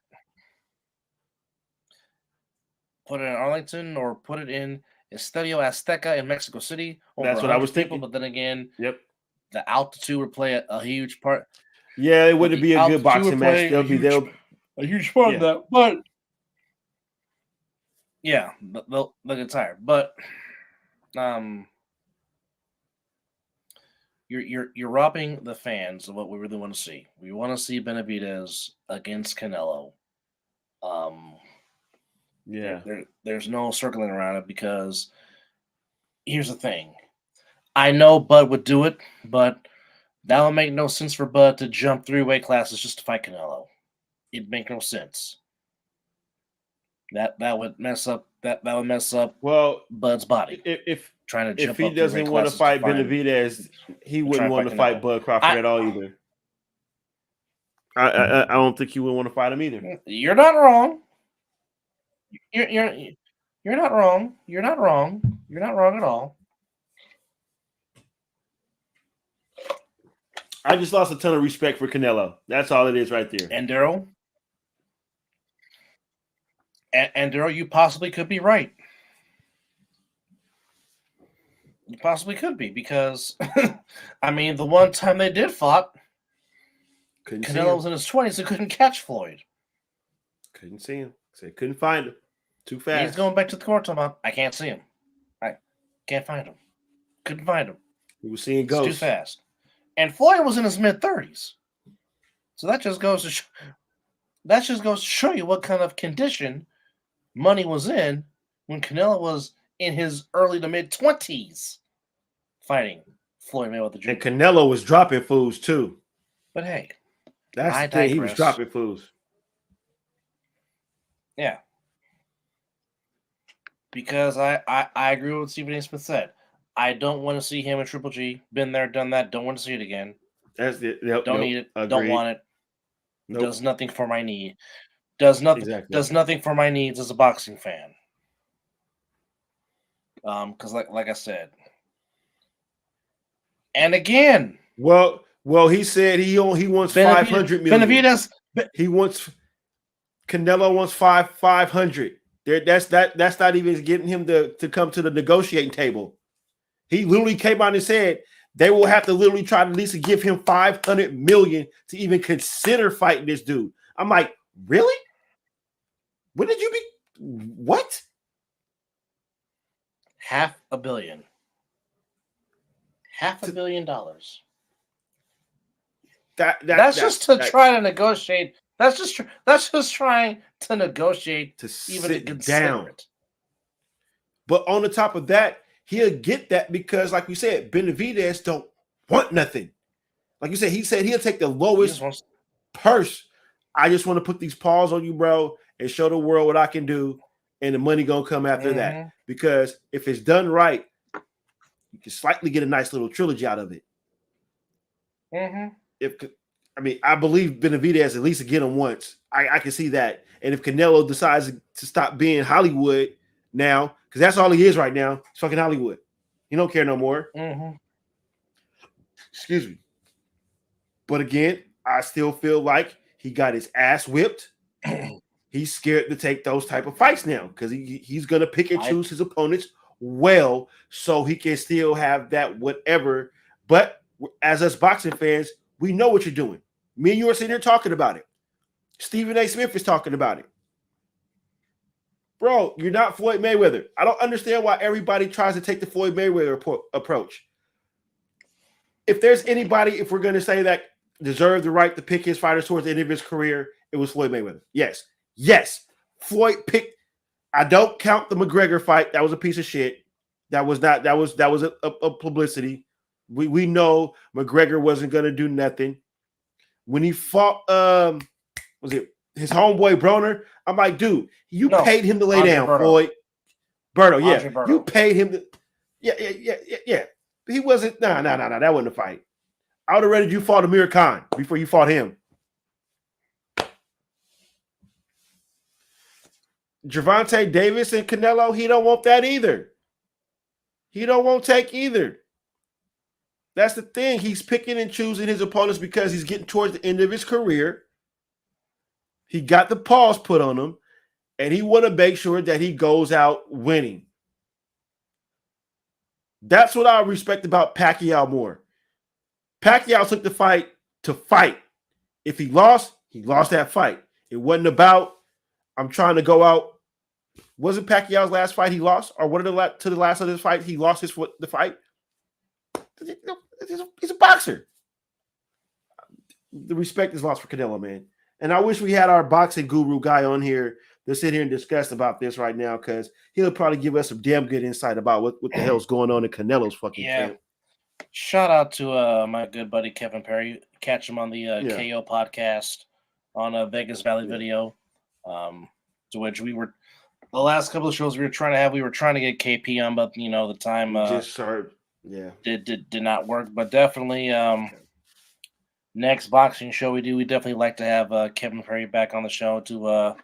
in Arlington or put it in Estadio Azteca in Mexico City, that's what I was thinking. But then again, the altitude would play a huge part. Yeah, it wouldn't be a good boxing match. They'll a huge part of that, but they'll get tired. But you're robbing the fans of what we really want to see. We want to see Benavidez against Canelo. There's no circling around it, because here's the thing. I know Bud would do it, but that would make no sense for Bud to jump 3 weight classes just to fight Canelo. It'd make no sense. That would mess up Bud's body. If trying to jump, if he doesn't want to fight Benavidez, he wouldn't want to fight Bud Crawford at all either. I don't think he would want to fight him either. You're not wrong. You're not wrong. You're not wrong. You're not wrong at all. I just lost a ton of respect for Canelo. That's all it is right there. And Daryl, you possibly could be right. You possibly could be, because I mean, the one time they did fought, Canelo was in his 20s and couldn't catch Floyd. Couldn't see him. They couldn't find him. Too fast. He's going back to the court talking about, I can't see him. I can't find him. Couldn't find him. He was seeing ghosts. Too fast. And Floyd was in his mid-30s. So that just goes to show you what kind of condition Money was in when Canelo was in his early to mid-20s fighting Floyd Mayweather Jr. And Canelo was dropping fools too. But hey, that's the thing. He was dropping fools. Yeah. Because I agree with what Stephen A. Smith said. I don't want to see him in Triple G. Been there, done that. Don't want to see it again. That's it. Don't need it. Agreed. Don't want it. Nope. Does nothing for my need. Does nothing for my needs as a boxing fan. Because like I said, and again, well, he said he wants 500 million. Benavidez, Canelo wants 500. That's not even getting him to come to the negotiating table. He literally came out and said they will have to literally try to at least give him 500 million to even consider fighting this dude. I'm like, really? When did you be? What? $500 million. $500 million. That's just to try to negotiate That's just trying to negotiate to even to sit consider down. it. But on the top of that, he'll get that because, like we said, Benavidez don't want nothing. Like you said, he said he'll take the lowest purse. I just want to put these paws on you, bro, and show the world what I can do, and the money gonna come after that. Because if it's done right, you can slightly get a nice little trilogy out of it. I believe Benavidez at least get him once. I can see that. And if Canelo decides to stop being Hollywood now, because that's all he is right now, it's fucking Hollywood. He don't care no more. Excuse me. But again, I still feel like he got his ass whipped. He's scared to take those type of fights now because he's going to pick and choose his opponents well so he can still have that whatever. But as us boxing fans, we know what you're doing. Me and you are sitting here talking about it. Stephen A. Smith is talking about it. Bro, you're not Floyd Mayweather. I don't understand why everybody tries to take the Floyd Mayweather approach. If there's anybody, if we're going to say that deserved the right to pick his fighters towards the end of his career, it was Floyd Mayweather. Yes. Floyd picked. I don't count the McGregor fight. That was a piece of shit. That was a publicity. We know McGregor wasn't going to do nothing. When he fought, was it his homeboy Broner? I'm like, dude, you paid him to lay down, Floyd. Berto, yeah. You paid him to, yeah. He wasn't, nah, that wasn't a fight. I would have rather you fought Amir Khan before you fought him. Gervonta Davis and Canelo, he don't want that either. He don't want take either. That's the thing. He's picking and choosing his opponents because he's getting towards the end of his career. He got the pause put on him, and he want to make sure that he goes out winning. That's what I respect about Pacquiao more. Pacquiao took the fight to fight. If he lost that fight. It wasn't about, I'm trying to go out. Wasn't Pacquiao's last fight he lost? Or what to the last of his fight, he lost the fight? He's a boxer. The respect is lost for Canelo, man. And I wish we had our boxing guru guy on here to sit here and discuss about this right now because he'll probably give us some damn good insight about what the hell's going on in Canelo's fucking camp. Shout out to my good buddy Kevin Perry. Catch him on the KO podcast on Vegas Valley Video. To which we were the last couple of shows we were trying to get KP on, but the time just started. Yeah, did not work. But definitely next boxing show we definitely like to have Kevin Perry back on the show to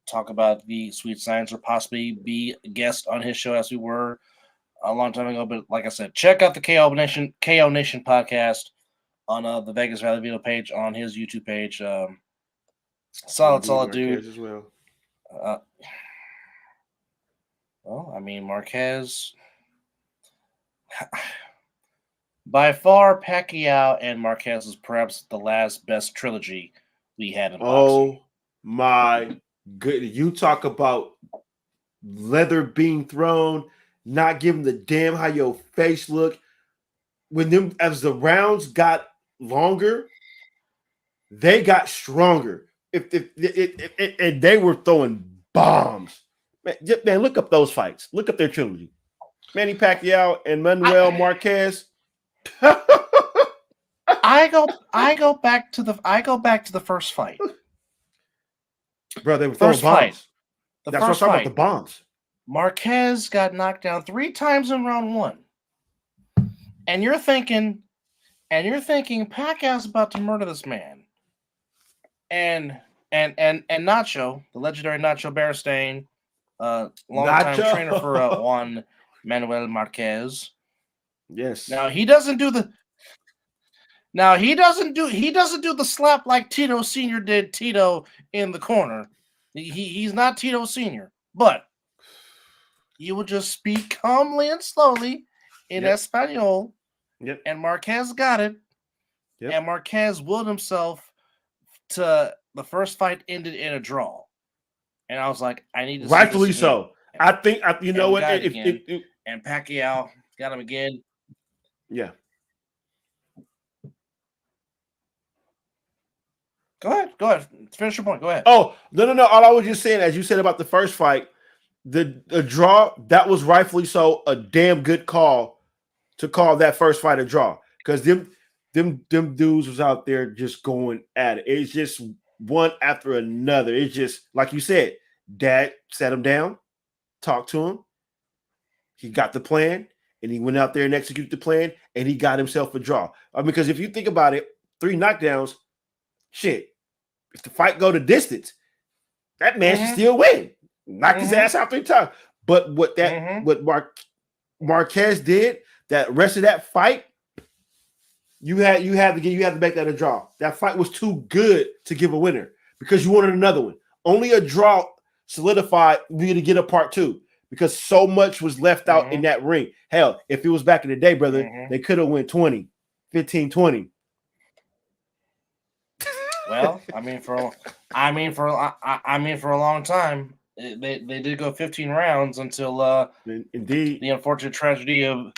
talk about the Sweet Science or possibly be a guest on his show as we were a long time ago. But like I said, check out the KO Nation podcast on the Vegas Valley Video page on his YouTube page. Solid dude. As well. Well, I mean, Marquez. By far, Pacquiao and Marquez is perhaps the last best trilogy we had in boxing. Oh my goodness. You talk about leather being thrown, not giving the damn how your face look. As the rounds got longer, they got stronger. And they were throwing bombs. Man, look up those fights. Look up their trilogy. Manny Pacquiao and Manuel Marquez. I go back to the first fight. Bro, they were throwing bombs. That's what I'm talking about, the bombs. Marquez got knocked down 3 times in round 1. And you're thinking Pacquiao's about to murder this man. And Nacho, the legendary Nacho Beristain, long-time trainer for Juan Manuel Marquez. Yes. Now he doesn't do the slap like Tito Sr. did Tito in the corner. He's not Tito Sr. But you will just speak calmly and slowly in Espanol. Yep. And Marquez got it. Yep. And Marquez willed himself to the first fight ended in a draw. And I was like, I need to see rightfully this so. I think you know what? And Pacquiao got him again. Yeah. Go ahead. Finish your point. Go ahead. Oh, no. All I was just saying, as you said about the first fight, the draw, that was rightfully so a damn good call to call that first fight a draw. Because them dudes was out there just going at it. It's just one after another. It's just, like you said, Dad sat him down, talked to him. He got the plan, and he went out there and executed the plan, and he got himself a draw. Because if you think about it, 3 knockdowns, shit, if the fight go to distance, that man should still win. Knocked his ass out 3 times. But what Marquez did, that rest of that fight, you had to make that a draw. That fight was too good to give a winner because you wanted another one. Only a draw solidified you to get a part 2 because so much was left out in that ring. Hell, if it was back in the day, brother, they could have went 15-20. Well, for a long time, they did go 15 rounds until indeed the unfortunate tragedy of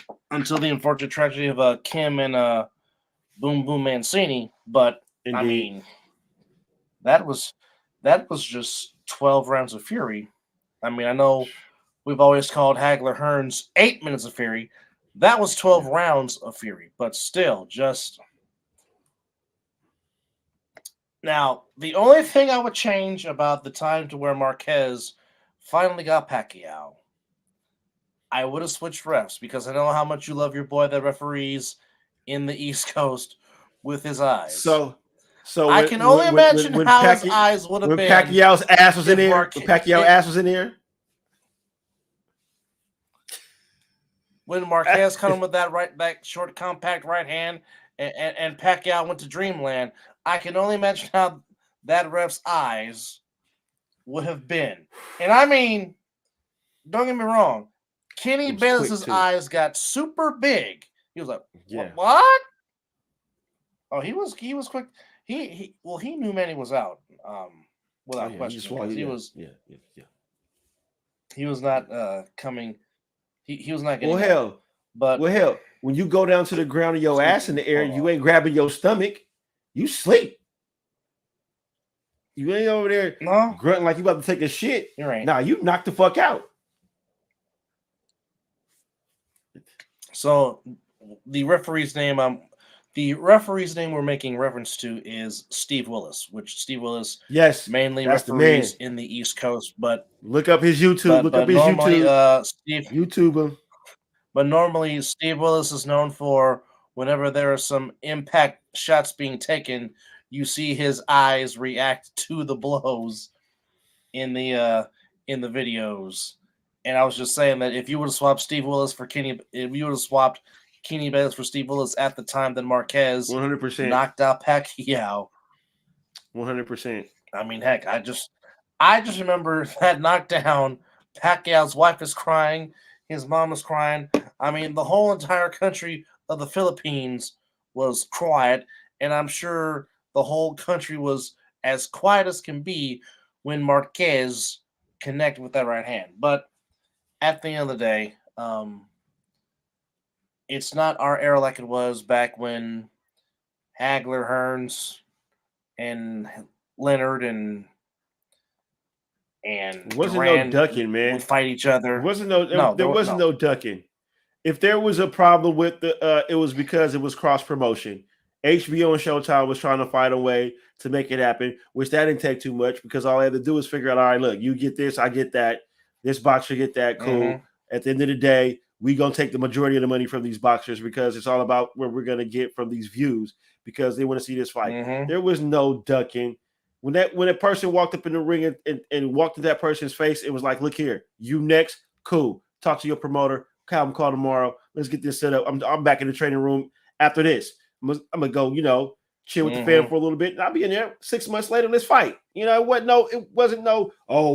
Kim and Boom Boom Mancini. But indeed. That was just 12 rounds of fury. I know we've always called Hagler Hearns 8 minutes of fury. That was 12 rounds of fury, but still just. Now, the only thing I would change about the time to where Marquez finally got Pacquiao, I would have switched refs because I know how much you love your boy that referees in the East Coast with his eyes. So I can only imagine how his eyes would have been. Pacquiao's ass was in there. When Pacquiao's ass was in there. When Marquez come with that short, compact right hand, and Pacquiao went to Dreamland, I can only imagine how that ref's eyes would have been. And don't get me wrong, Kenny Bayless's eyes got super big. He was like, "What?" Oh, he was quick. He knew Manny was out, without question. He was not coming. He was not getting. Well, hell. But when you go down to the ground and your ass in the air, you ain't grabbing your stomach. You sleep. You ain't over there grunting like you about to take a shit. You're right. Nah, you knocked the fuck out. So the referee's name we're making reference to is Steve Willis, which Steve Willis mainly referees in the East Coast. But look up his YouTube. YouTuber. But normally Steve Willis is known for whenever there are some impact shots being taken, you see his eyes react to the blows in the videos. And I was just saying that if you would have swapped Steve Willis for Kenny, if you would have swapped Kenny Bayless for Steve Willis at the time, then Marquez 100% knocked out Pacquiao. 100%. Heck, I just remember that knockdown. Pacquiao's wife is crying. His mom was crying. The whole entire country of the Philippines was quiet, and I'm sure the whole country was as quiet as can be when Marquez connected with that right hand. But at the end of the day, it's not our era like it was back when Hagler, Hearns, and Leonard and wasn't Duran no ducking, man. Would fight each other. There wasn't no ducking. If there was a problem with it was because it was cross promotion. HBO and Showtime was trying to find a way to make it happen, which that didn't take too much because all I had to do was figure out, all right, look, you get this, I get that. This boxer get that, cool. At the end of the day, we gonna take the majority of the money from these boxers because it's all about what we're gonna get from these views because they want to see this fight. There was no ducking. When a person walked up in the ring and walked in that person's face, it was like, look here, you next, cool. Talk to your promoter, have him call tomorrow. Let's get this set up. I'm back in the training room after this. I'm gonna go, chill with the fam for a little bit. And I'll be in there 6 months later. Let's fight. It wasn't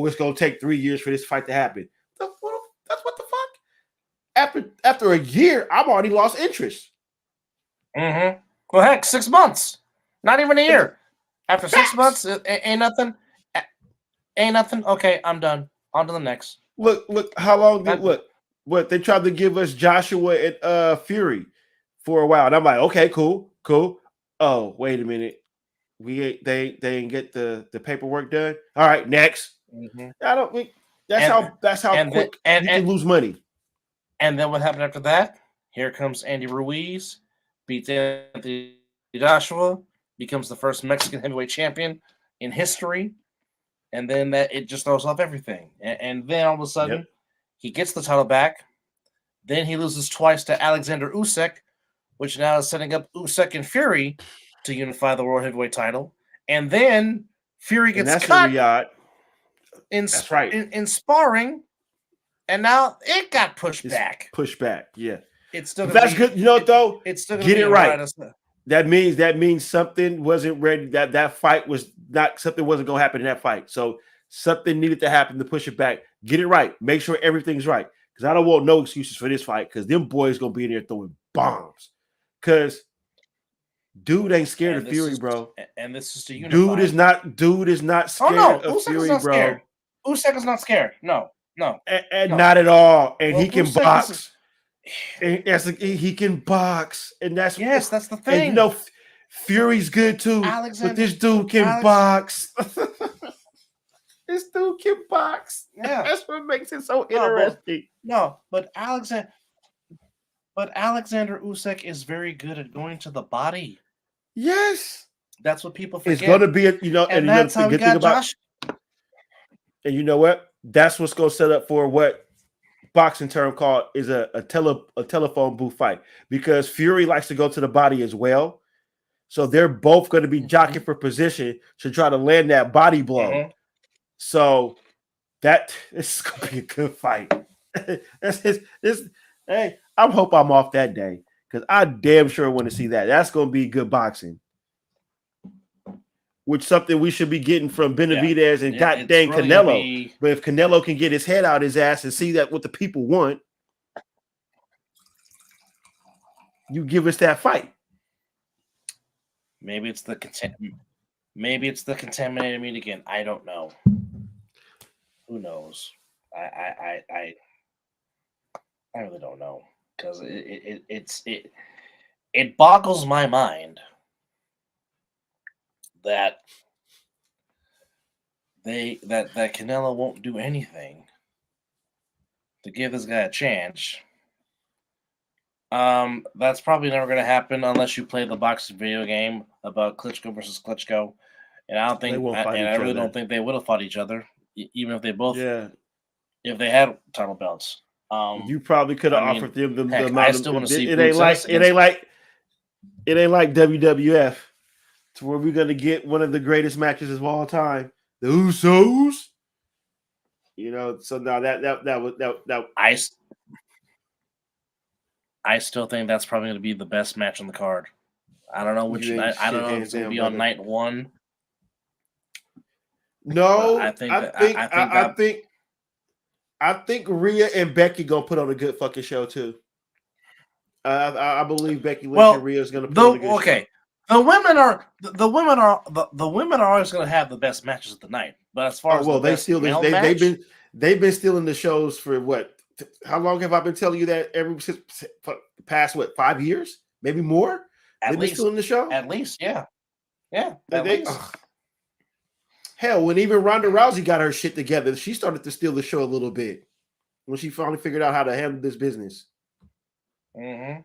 it's gonna take 3 years for this fight to happen. That's what the fuck. After a year, I've already lost interest. Well, heck, 6 months, not even a year. After 6 months, ain't nothing. Ain't nothing. Okay, I'm done. On to the next. Look. How long did what they tried to give us Joshua and Fury for a while, and I'm like, okay, cool. Oh, wait a minute. they didn't get the paperwork done. All right, next. Mm-hmm. I don't think that's how quick you can lose money. And then what happened after that? Here comes Andy Ruiz, beats Anthony Joshua, becomes the first Mexican heavyweight champion in history, and then it just throws off everything. And then all of a sudden, he gets the title back. Then he loses twice to Alexander Usyk, which now is setting up Usyk and Fury to unify the world heavyweight title. And then Fury gets cut in sparring, and now it got pushed back. Pushed back, yeah. It's still that's good. You know what though? It's still get it right. That means something wasn't ready. That fight was not something wasn't going to happen in that fight. So something needed to happen to push it back. Get it right. Make sure everything's right. Because I don't want no excuses for this fight. Because them boys gonna be in there throwing bombs. Because dude ain't scared of Fury, bro. And this is to unify. Dude is not scared of Fury, bro. Scared. Usyk is not scared. No. And not at all. And he can box. And he can box, and that's the thing. And you know, Fury's good too, but this dude can box. This dude can box. Yeah, that's what makes it so interesting. But Alexander Usyk is very good at going to the body. Yes, that's what people forget. It's going to be, and that's how we got Josh. And you know what? That's what's going to set up for what boxing term called is a telephone booth fight, because Fury likes to go to the body as well. So they're both going to be jockeying for position to try to land that body blow. Mm-hmm. So this is going to be a good fight. Hey, I hope I'm off that day, because I damn sure want to see that. That's going to be good boxing. Which something we should be getting from Benavidez and goddamn really Canelo. But if Canelo can get his head out his ass and see that what the people want, you give us that fight. Maybe it's the contaminated meat again. I don't know. Who knows? I really don't know, because it boggles my mind that Canelo won't do anything to give this guy a chance. That's probably never going to happen unless you play the boxing video game about Klitschko versus Klitschko, and I really don't think they would have fought each other, even if they both, if they had title belts. You probably could have offered them the amount. I still want to see. It ain't like WWF. To where we're gonna get one of the greatest matches of all time, the Usos. So now that I still think that's probably going to be the best match on the card. I don't know which night. I don't know if it's going to be on night one. No, I think Rhea and Becky gonna put on a good fucking show too. I believe Becky Lynch and Rhea is gonna put on a good show. The women are always going to have the best matches of the night. But as far as they've been stealing the shows for what? How long have I been telling you that? Since past 5 years, maybe more. They've been stealing the show. At least, yeah. Hell, when even Ronda Rousey got her shit together, she started to steal the show a little bit when she finally figured out how to handle this business. Mm-hmm.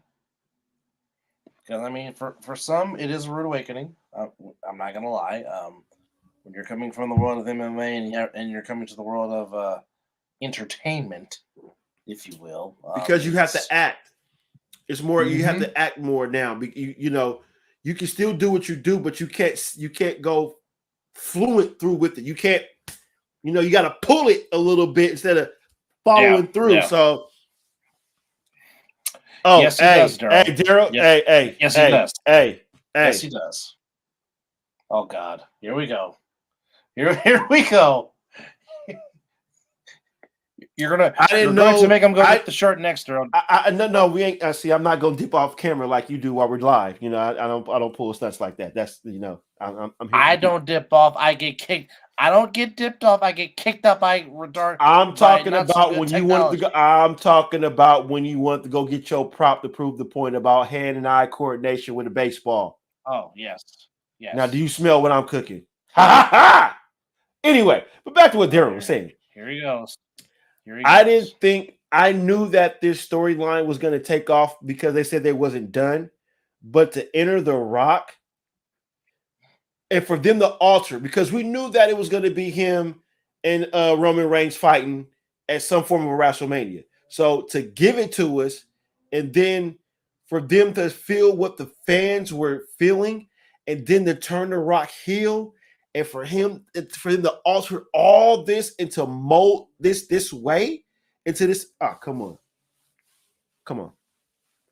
Because for some, it is a rude awakening. I'm not gonna lie. When you're coming from the world of MMA and you're coming to the world of entertainment, if you will, because you have to act. It's more. Mm-hmm. You have to act more now. You can still do what you do, but you can't go fluent through with it. You can't. You got to pull it a little bit instead of following through. Yeah. So. Oh, yes, he does, Daryl. Hey, Daryl. Yes. Hey, yes, he does. Hey, yes, he does. Oh God, here we go. Here we go. You're going to make him go get the shirt next, Daryl. No, we ain't. See, I'm not gonna dip off camera like you do while we're live. I don't pull stunts like that. That's I'm I don't dip off. I get kicked. I don't get dipped off. I get kicked up. I'm talking about when you wanted to go. I'm talking about when you want to go get your prop to prove the point about hand and eye coordination with a baseball. Oh yes. Yes. Now, do you smell what I'm cooking? Ha ha ha! Anyway, but back to what Darren was saying. Here he goes. I knew that this storyline was going to take off because they said they wasn't done, but to enter The Rock and for them to alter, because we knew that it was going to be him and Roman Reigns fighting at some form of a WrestleMania. So to give it to us and then for them to feel what the fans were feeling and then to turn The Rock heel and for him to alter all this into mold this way into this. Oh, come on.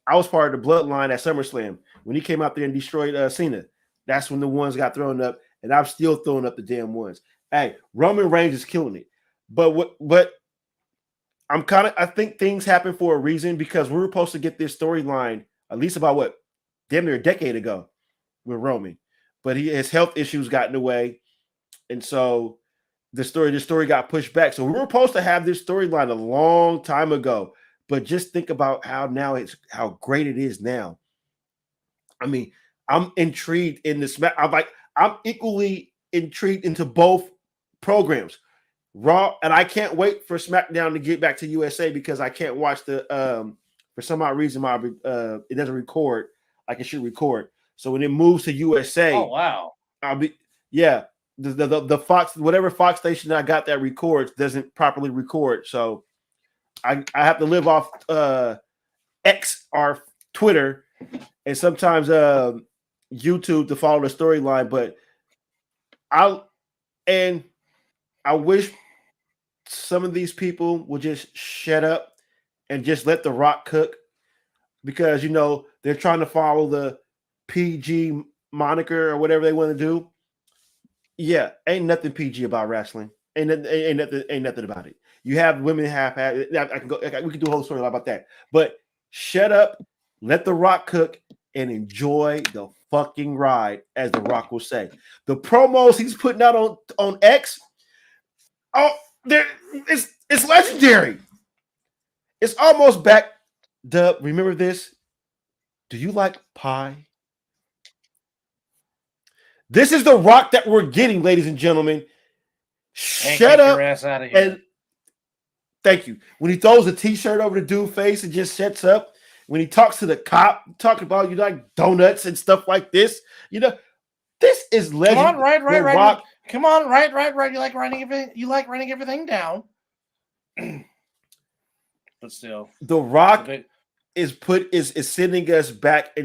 I was part of the bloodline at SummerSlam when he came out there and destroyed Cena. That's when the ones got thrown up, and I'm still throwing up the damn ones. Hey, Roman Reigns is killing it, but I think things happen for a reason because we were supposed to get this storyline at least about damn near a decade ago with Roman, but his health issues got in the way, and so the story got pushed back. So we were supposed to have this storyline a long time ago, but just think about how great it is now. I mean, I'm intrigued in this. I'm equally intrigued into both programs, Raw, and I can't wait for SmackDown to get back to USA because I can't watch the for some odd reason it doesn't record like it should record. So when it moves to USA, oh wow, the Fox, whatever Fox station I got that records doesn't properly record. So I have to live off X or Twitter and sometimes YouTube to follow the storyline. But I wish some of these people would just shut up and just let The Rock cook because they're trying to follow the PG moniker or whatever they want to do. Yeah, ain't nothing PG about wrestling. Ain't nothing about it. You have women we can do a whole story about that. But shut up, let The Rock cook, and enjoy the fucking ride, as The Rock will say. The promos he's putting out on X, it's legendary. It's almost back. Dub, remember this? Do you like pie? This is The Rock that we're getting, ladies and gentlemen. Shut up. Your ass out of here. And thank you. When he throws a t-shirt over the dude's face and just shuts up. When he talks to the cop, talking about you like donuts and stuff like this. This is legend. Come on, right. Rock. Come on, right. You like writing everything down. But still. The Rock is sending us back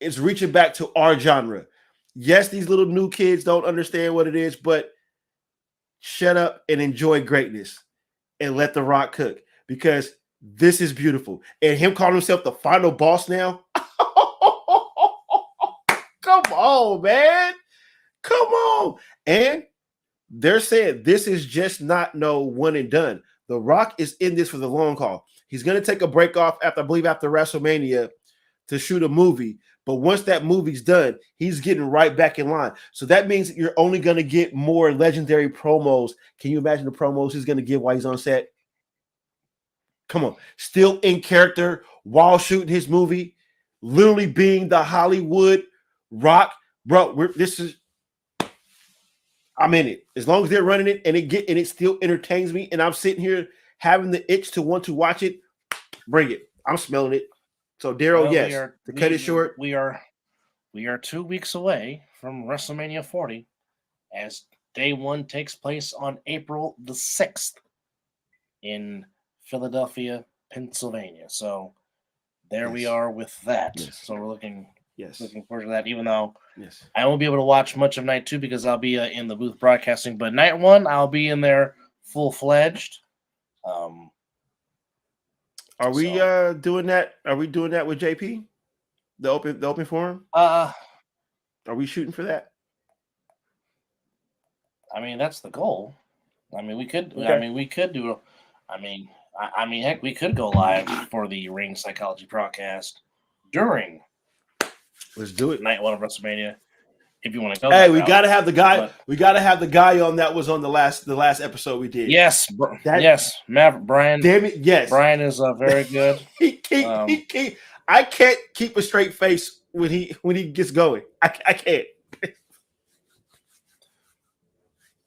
is reaching back to our genre. Yes, these little new kids don't understand what it is, but shut up and enjoy greatness and let The Rock cook because this is beautiful. And him calling himself the final boss now. Come on, man. Come on. And they're saying this is just not no one and done. The Rock is in this for the long haul. He's going to take a break off after WrestleMania to shoot a movie. But once that movie's done, he's getting right back in line. So that means that you're only going to get more legendary promos. Can you imagine the promos he's going to give while he's on set? Come on. Still in character while shooting his movie. Literally being the Hollywood Rock. Bro, I'm in it. As long as they're running it and it still entertains me and I'm sitting here having the itch to want to watch it, bring it. I'm smelling it. So Daryl, yes. To cut it short, we are 2 weeks away from WrestleMania 40, as day one takes place on April the 6th in Philadelphia, Pennsylvania. So there we are with that. Yes. So we're looking forward to that. Even though I won't be able to watch much of night 2 because I'll be in the booth broadcasting, but night 1 I'll be in there full fledged. Are we doing that? Are we doing that with JP? The open forum? Are we shooting for that? I mean, that's the goal. I mean, we could. Okay. I mean, we could do. I mean, heck, we could go live for the Ring Psychology broadcast during. Let's do it. Night 1 of WrestleMania. If you want to go. Hey, we gotta have the guy. We gotta have the guy on that was on the last episode we did. Yes, Maverick Brian. Damn it, yes. Brian is very good. I can't keep a straight face when he gets going. I can't.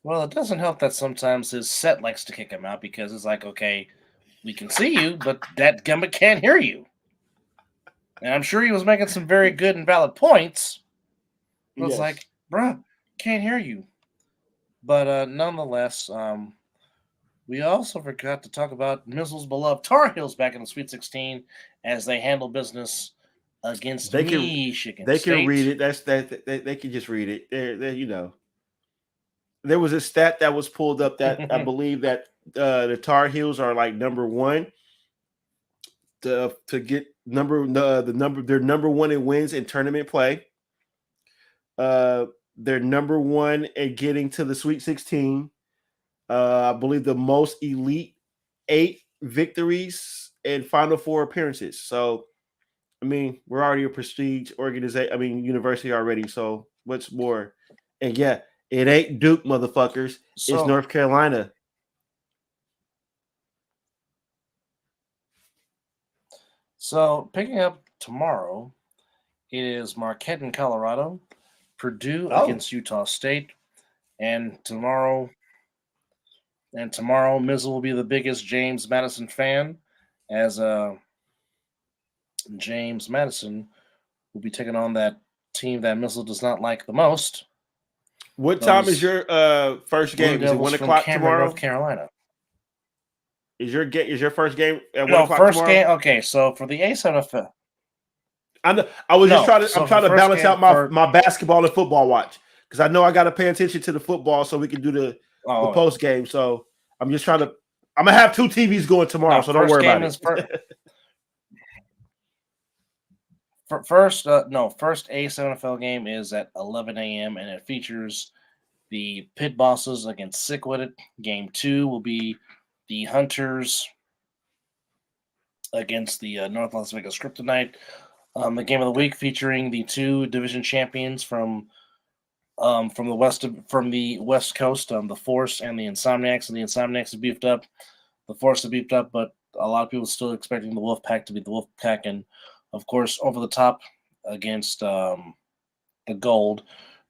Well, it doesn't help that sometimes his set likes to kick him out because it's like, okay, we can see you, but that gummit can't hear you. And I'm sure he was making some very good and valid points. But it's like, bruh, can't hear you. But nonetheless, we also forgot to talk about Mizzle's beloved Tar Heels back in the Sweet 16 as they handle business against Michigan They State. can read it. They can just read it. They're there was a stat that was pulled up that I believe that the Tar Heels are like number one to get their number one in wins in tournament play. They're number one in getting to the Sweet 16. I believe the most elite 8 victories and Final Four appearances. So, I mean, we're already a prestige university already. So, what's more? And yeah, it ain't Duke, motherfuckers. It's North Carolina. So, picking up tomorrow, it is Marquette in Colorado, Purdue against Utah State, and tomorrow, Mizzle will be the biggest James Madison fan, as James Madison will be taking on that team that Mizzle does not like the most. What time is your first game? Is it 1 o'clock tomorrow? North Carolina. Is your first game at 1 o'clock first tomorrow? Game. Okay, so for the ASUNFL. I'm trying to balance out my basketball and football watch because I know I got to pay attention to the football so we can do the post game. So I'm just trying to. I'm gonna have 2 TVs going tomorrow, so don't worry about it. First ASUNFL game is at 11 a.m. and it features the Pit Bosses against Sick With It. Game 2 will be the Hunters against the North Las Vegas Kryptonite. The game of the week featuring the 2 division champions from the West Coast, the Force and the Insomniacs. And the Insomniacs have beefed up. The Force have beefed up, but a lot of people are still expecting the Wolfpack to be the Wolfpack. And of course, Over the Top against the Gold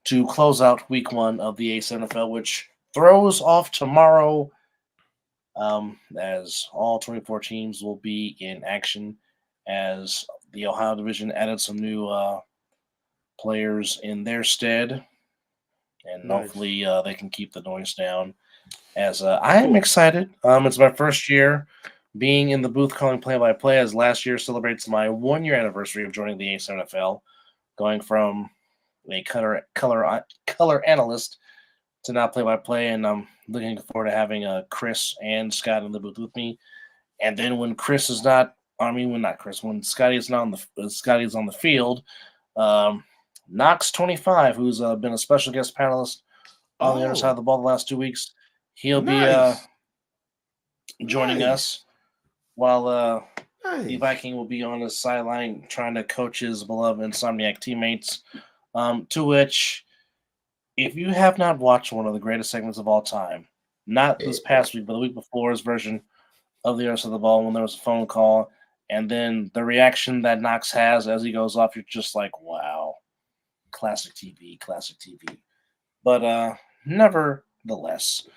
to close out week 1 of the ASUNFL, which throws off tomorrow, as all 24 teams will be in action, as the Ohio division added some new players in their stead, and hopefully they can keep the noise down. As I am excited. It's my first year being in the booth calling play-by-play, as last year celebrates my 1-year anniversary of joining the ASUNFL, going from a color analyst to now play-by-play, and I'm looking forward to having Chris and Scott in the booth with me. And then when Scotty is not on the field, Knox 25, who's been a special guest panelist on the other side of the ball the last 2 weeks, he'll be joining us, while the Viking will be on the sideline trying to coach his beloved Insomniac teammates. To which, if you have not watched one of the greatest segments of all time, not this past week, but the week before's version of the other side of the ball, when there was a phone call, and then the reaction that Knox has as he goes off, you're just like, wow, classic TV. But nevertheless,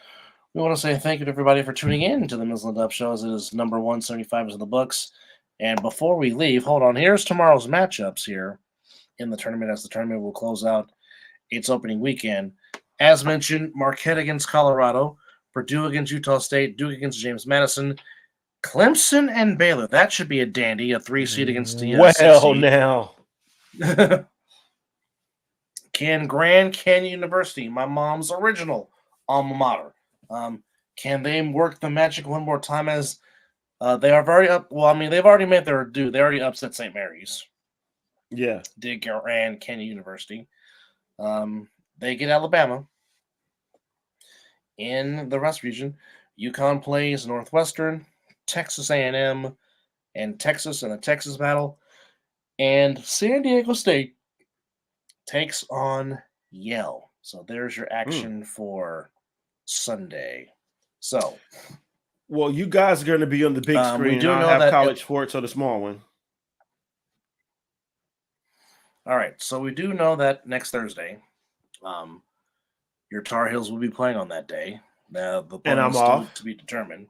we want to say thank you to everybody for tuning in to the Mizzle and Dub Show, as it is number 175 in the books. And before we leave, hold on, here's tomorrow's matchups here in the tournament, as the tournament will close out its opening weekend. As mentioned, Marquette against Colorado, Purdue against Utah State, Duke against James Madison, Clemson and Baylor. That should be a dandy, a 3 seed against the 6 seed. Now. Can Grand Canyon University, my mom's original alma mater, can they work the magic one more time, as they are very up? Well, I mean, they've already made their due. They already upset St. Mary's. Yeah. Did Grand Canyon University. They get Alabama. In the West region, UConn plays Northwestern, Texas A&M, and Texas in a Texas battle. And San Diego State takes on Yale. So there's your action for Sunday. So, well, you guys are going to be on the big screen. We do know have college sports on the small one. All right. So we do know that next Thursday, Your Tar Heels will be playing on that day. Now, the And I'm opponent is still off. to be determined.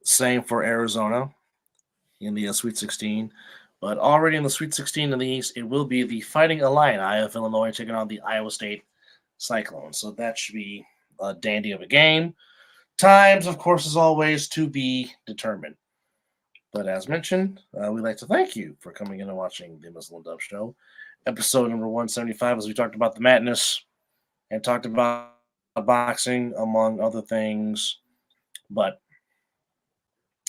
Same for Arizona in the Sweet 16. But already in the Sweet 16 in the East, it will be the Fighting Illini of Illinois taking on the Iowa State Cyclones. So that should be a dandy of a game. Times, of course, as always, to be determined. But as mentioned, we'd like to thank you for coming in and watching the Mizzle and Dub Show, episode number 175, as we talked about the madness and talked about boxing, among other things. But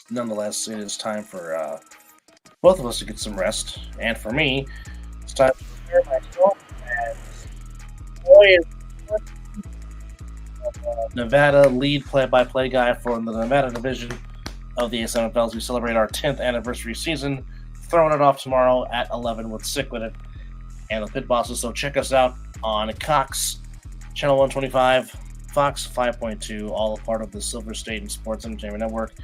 nonetheless, it is time for both of us to get some rest. And for me, it's time to prepare myself as Nevada lead play-by-play guy for the Nevada division of the ASMFL as we celebrate our 10th anniversary season. Throwing it off tomorrow at 11 with Sick With It and the Pit Bosses. So check us out on Cox, Channel 125, Fox 5.2, all a part of the Silver State and Sports Entertainment Network.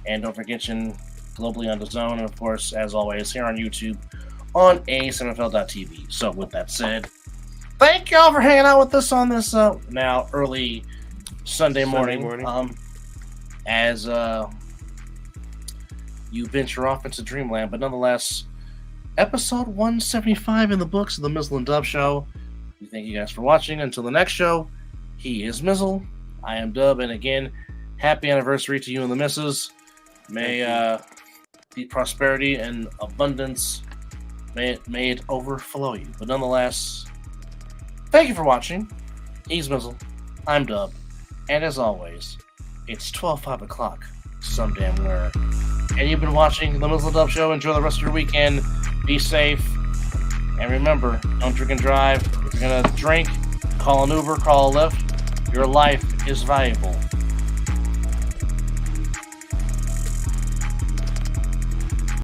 And don't forget you globally on DAZN, and of course, as always, here on YouTube on ASMFL.tv. So with that said, thank y'all for hanging out with us on this now early Sunday morning. As you venture off into dreamland, but nonetheless, episode 175 in the books of the Mizzle and Dub Show. We thank you guys for watching. Until the next show, he is Mizzle, I am Dub, and again, happy anniversary to you and the missus. May be prosperity and abundance. May it overflow you. But nonetheless, thank you for watching. He's Mizzle, I'm Dub, and as always, it's 5 o'clock some damn where. And you've been watching the Mizzle Dub Show. Enjoy the rest of your weekend. Be safe. And remember, don't drink and drive. If you're going to drink, call an Uber, call a Lyft. Your life is valuable.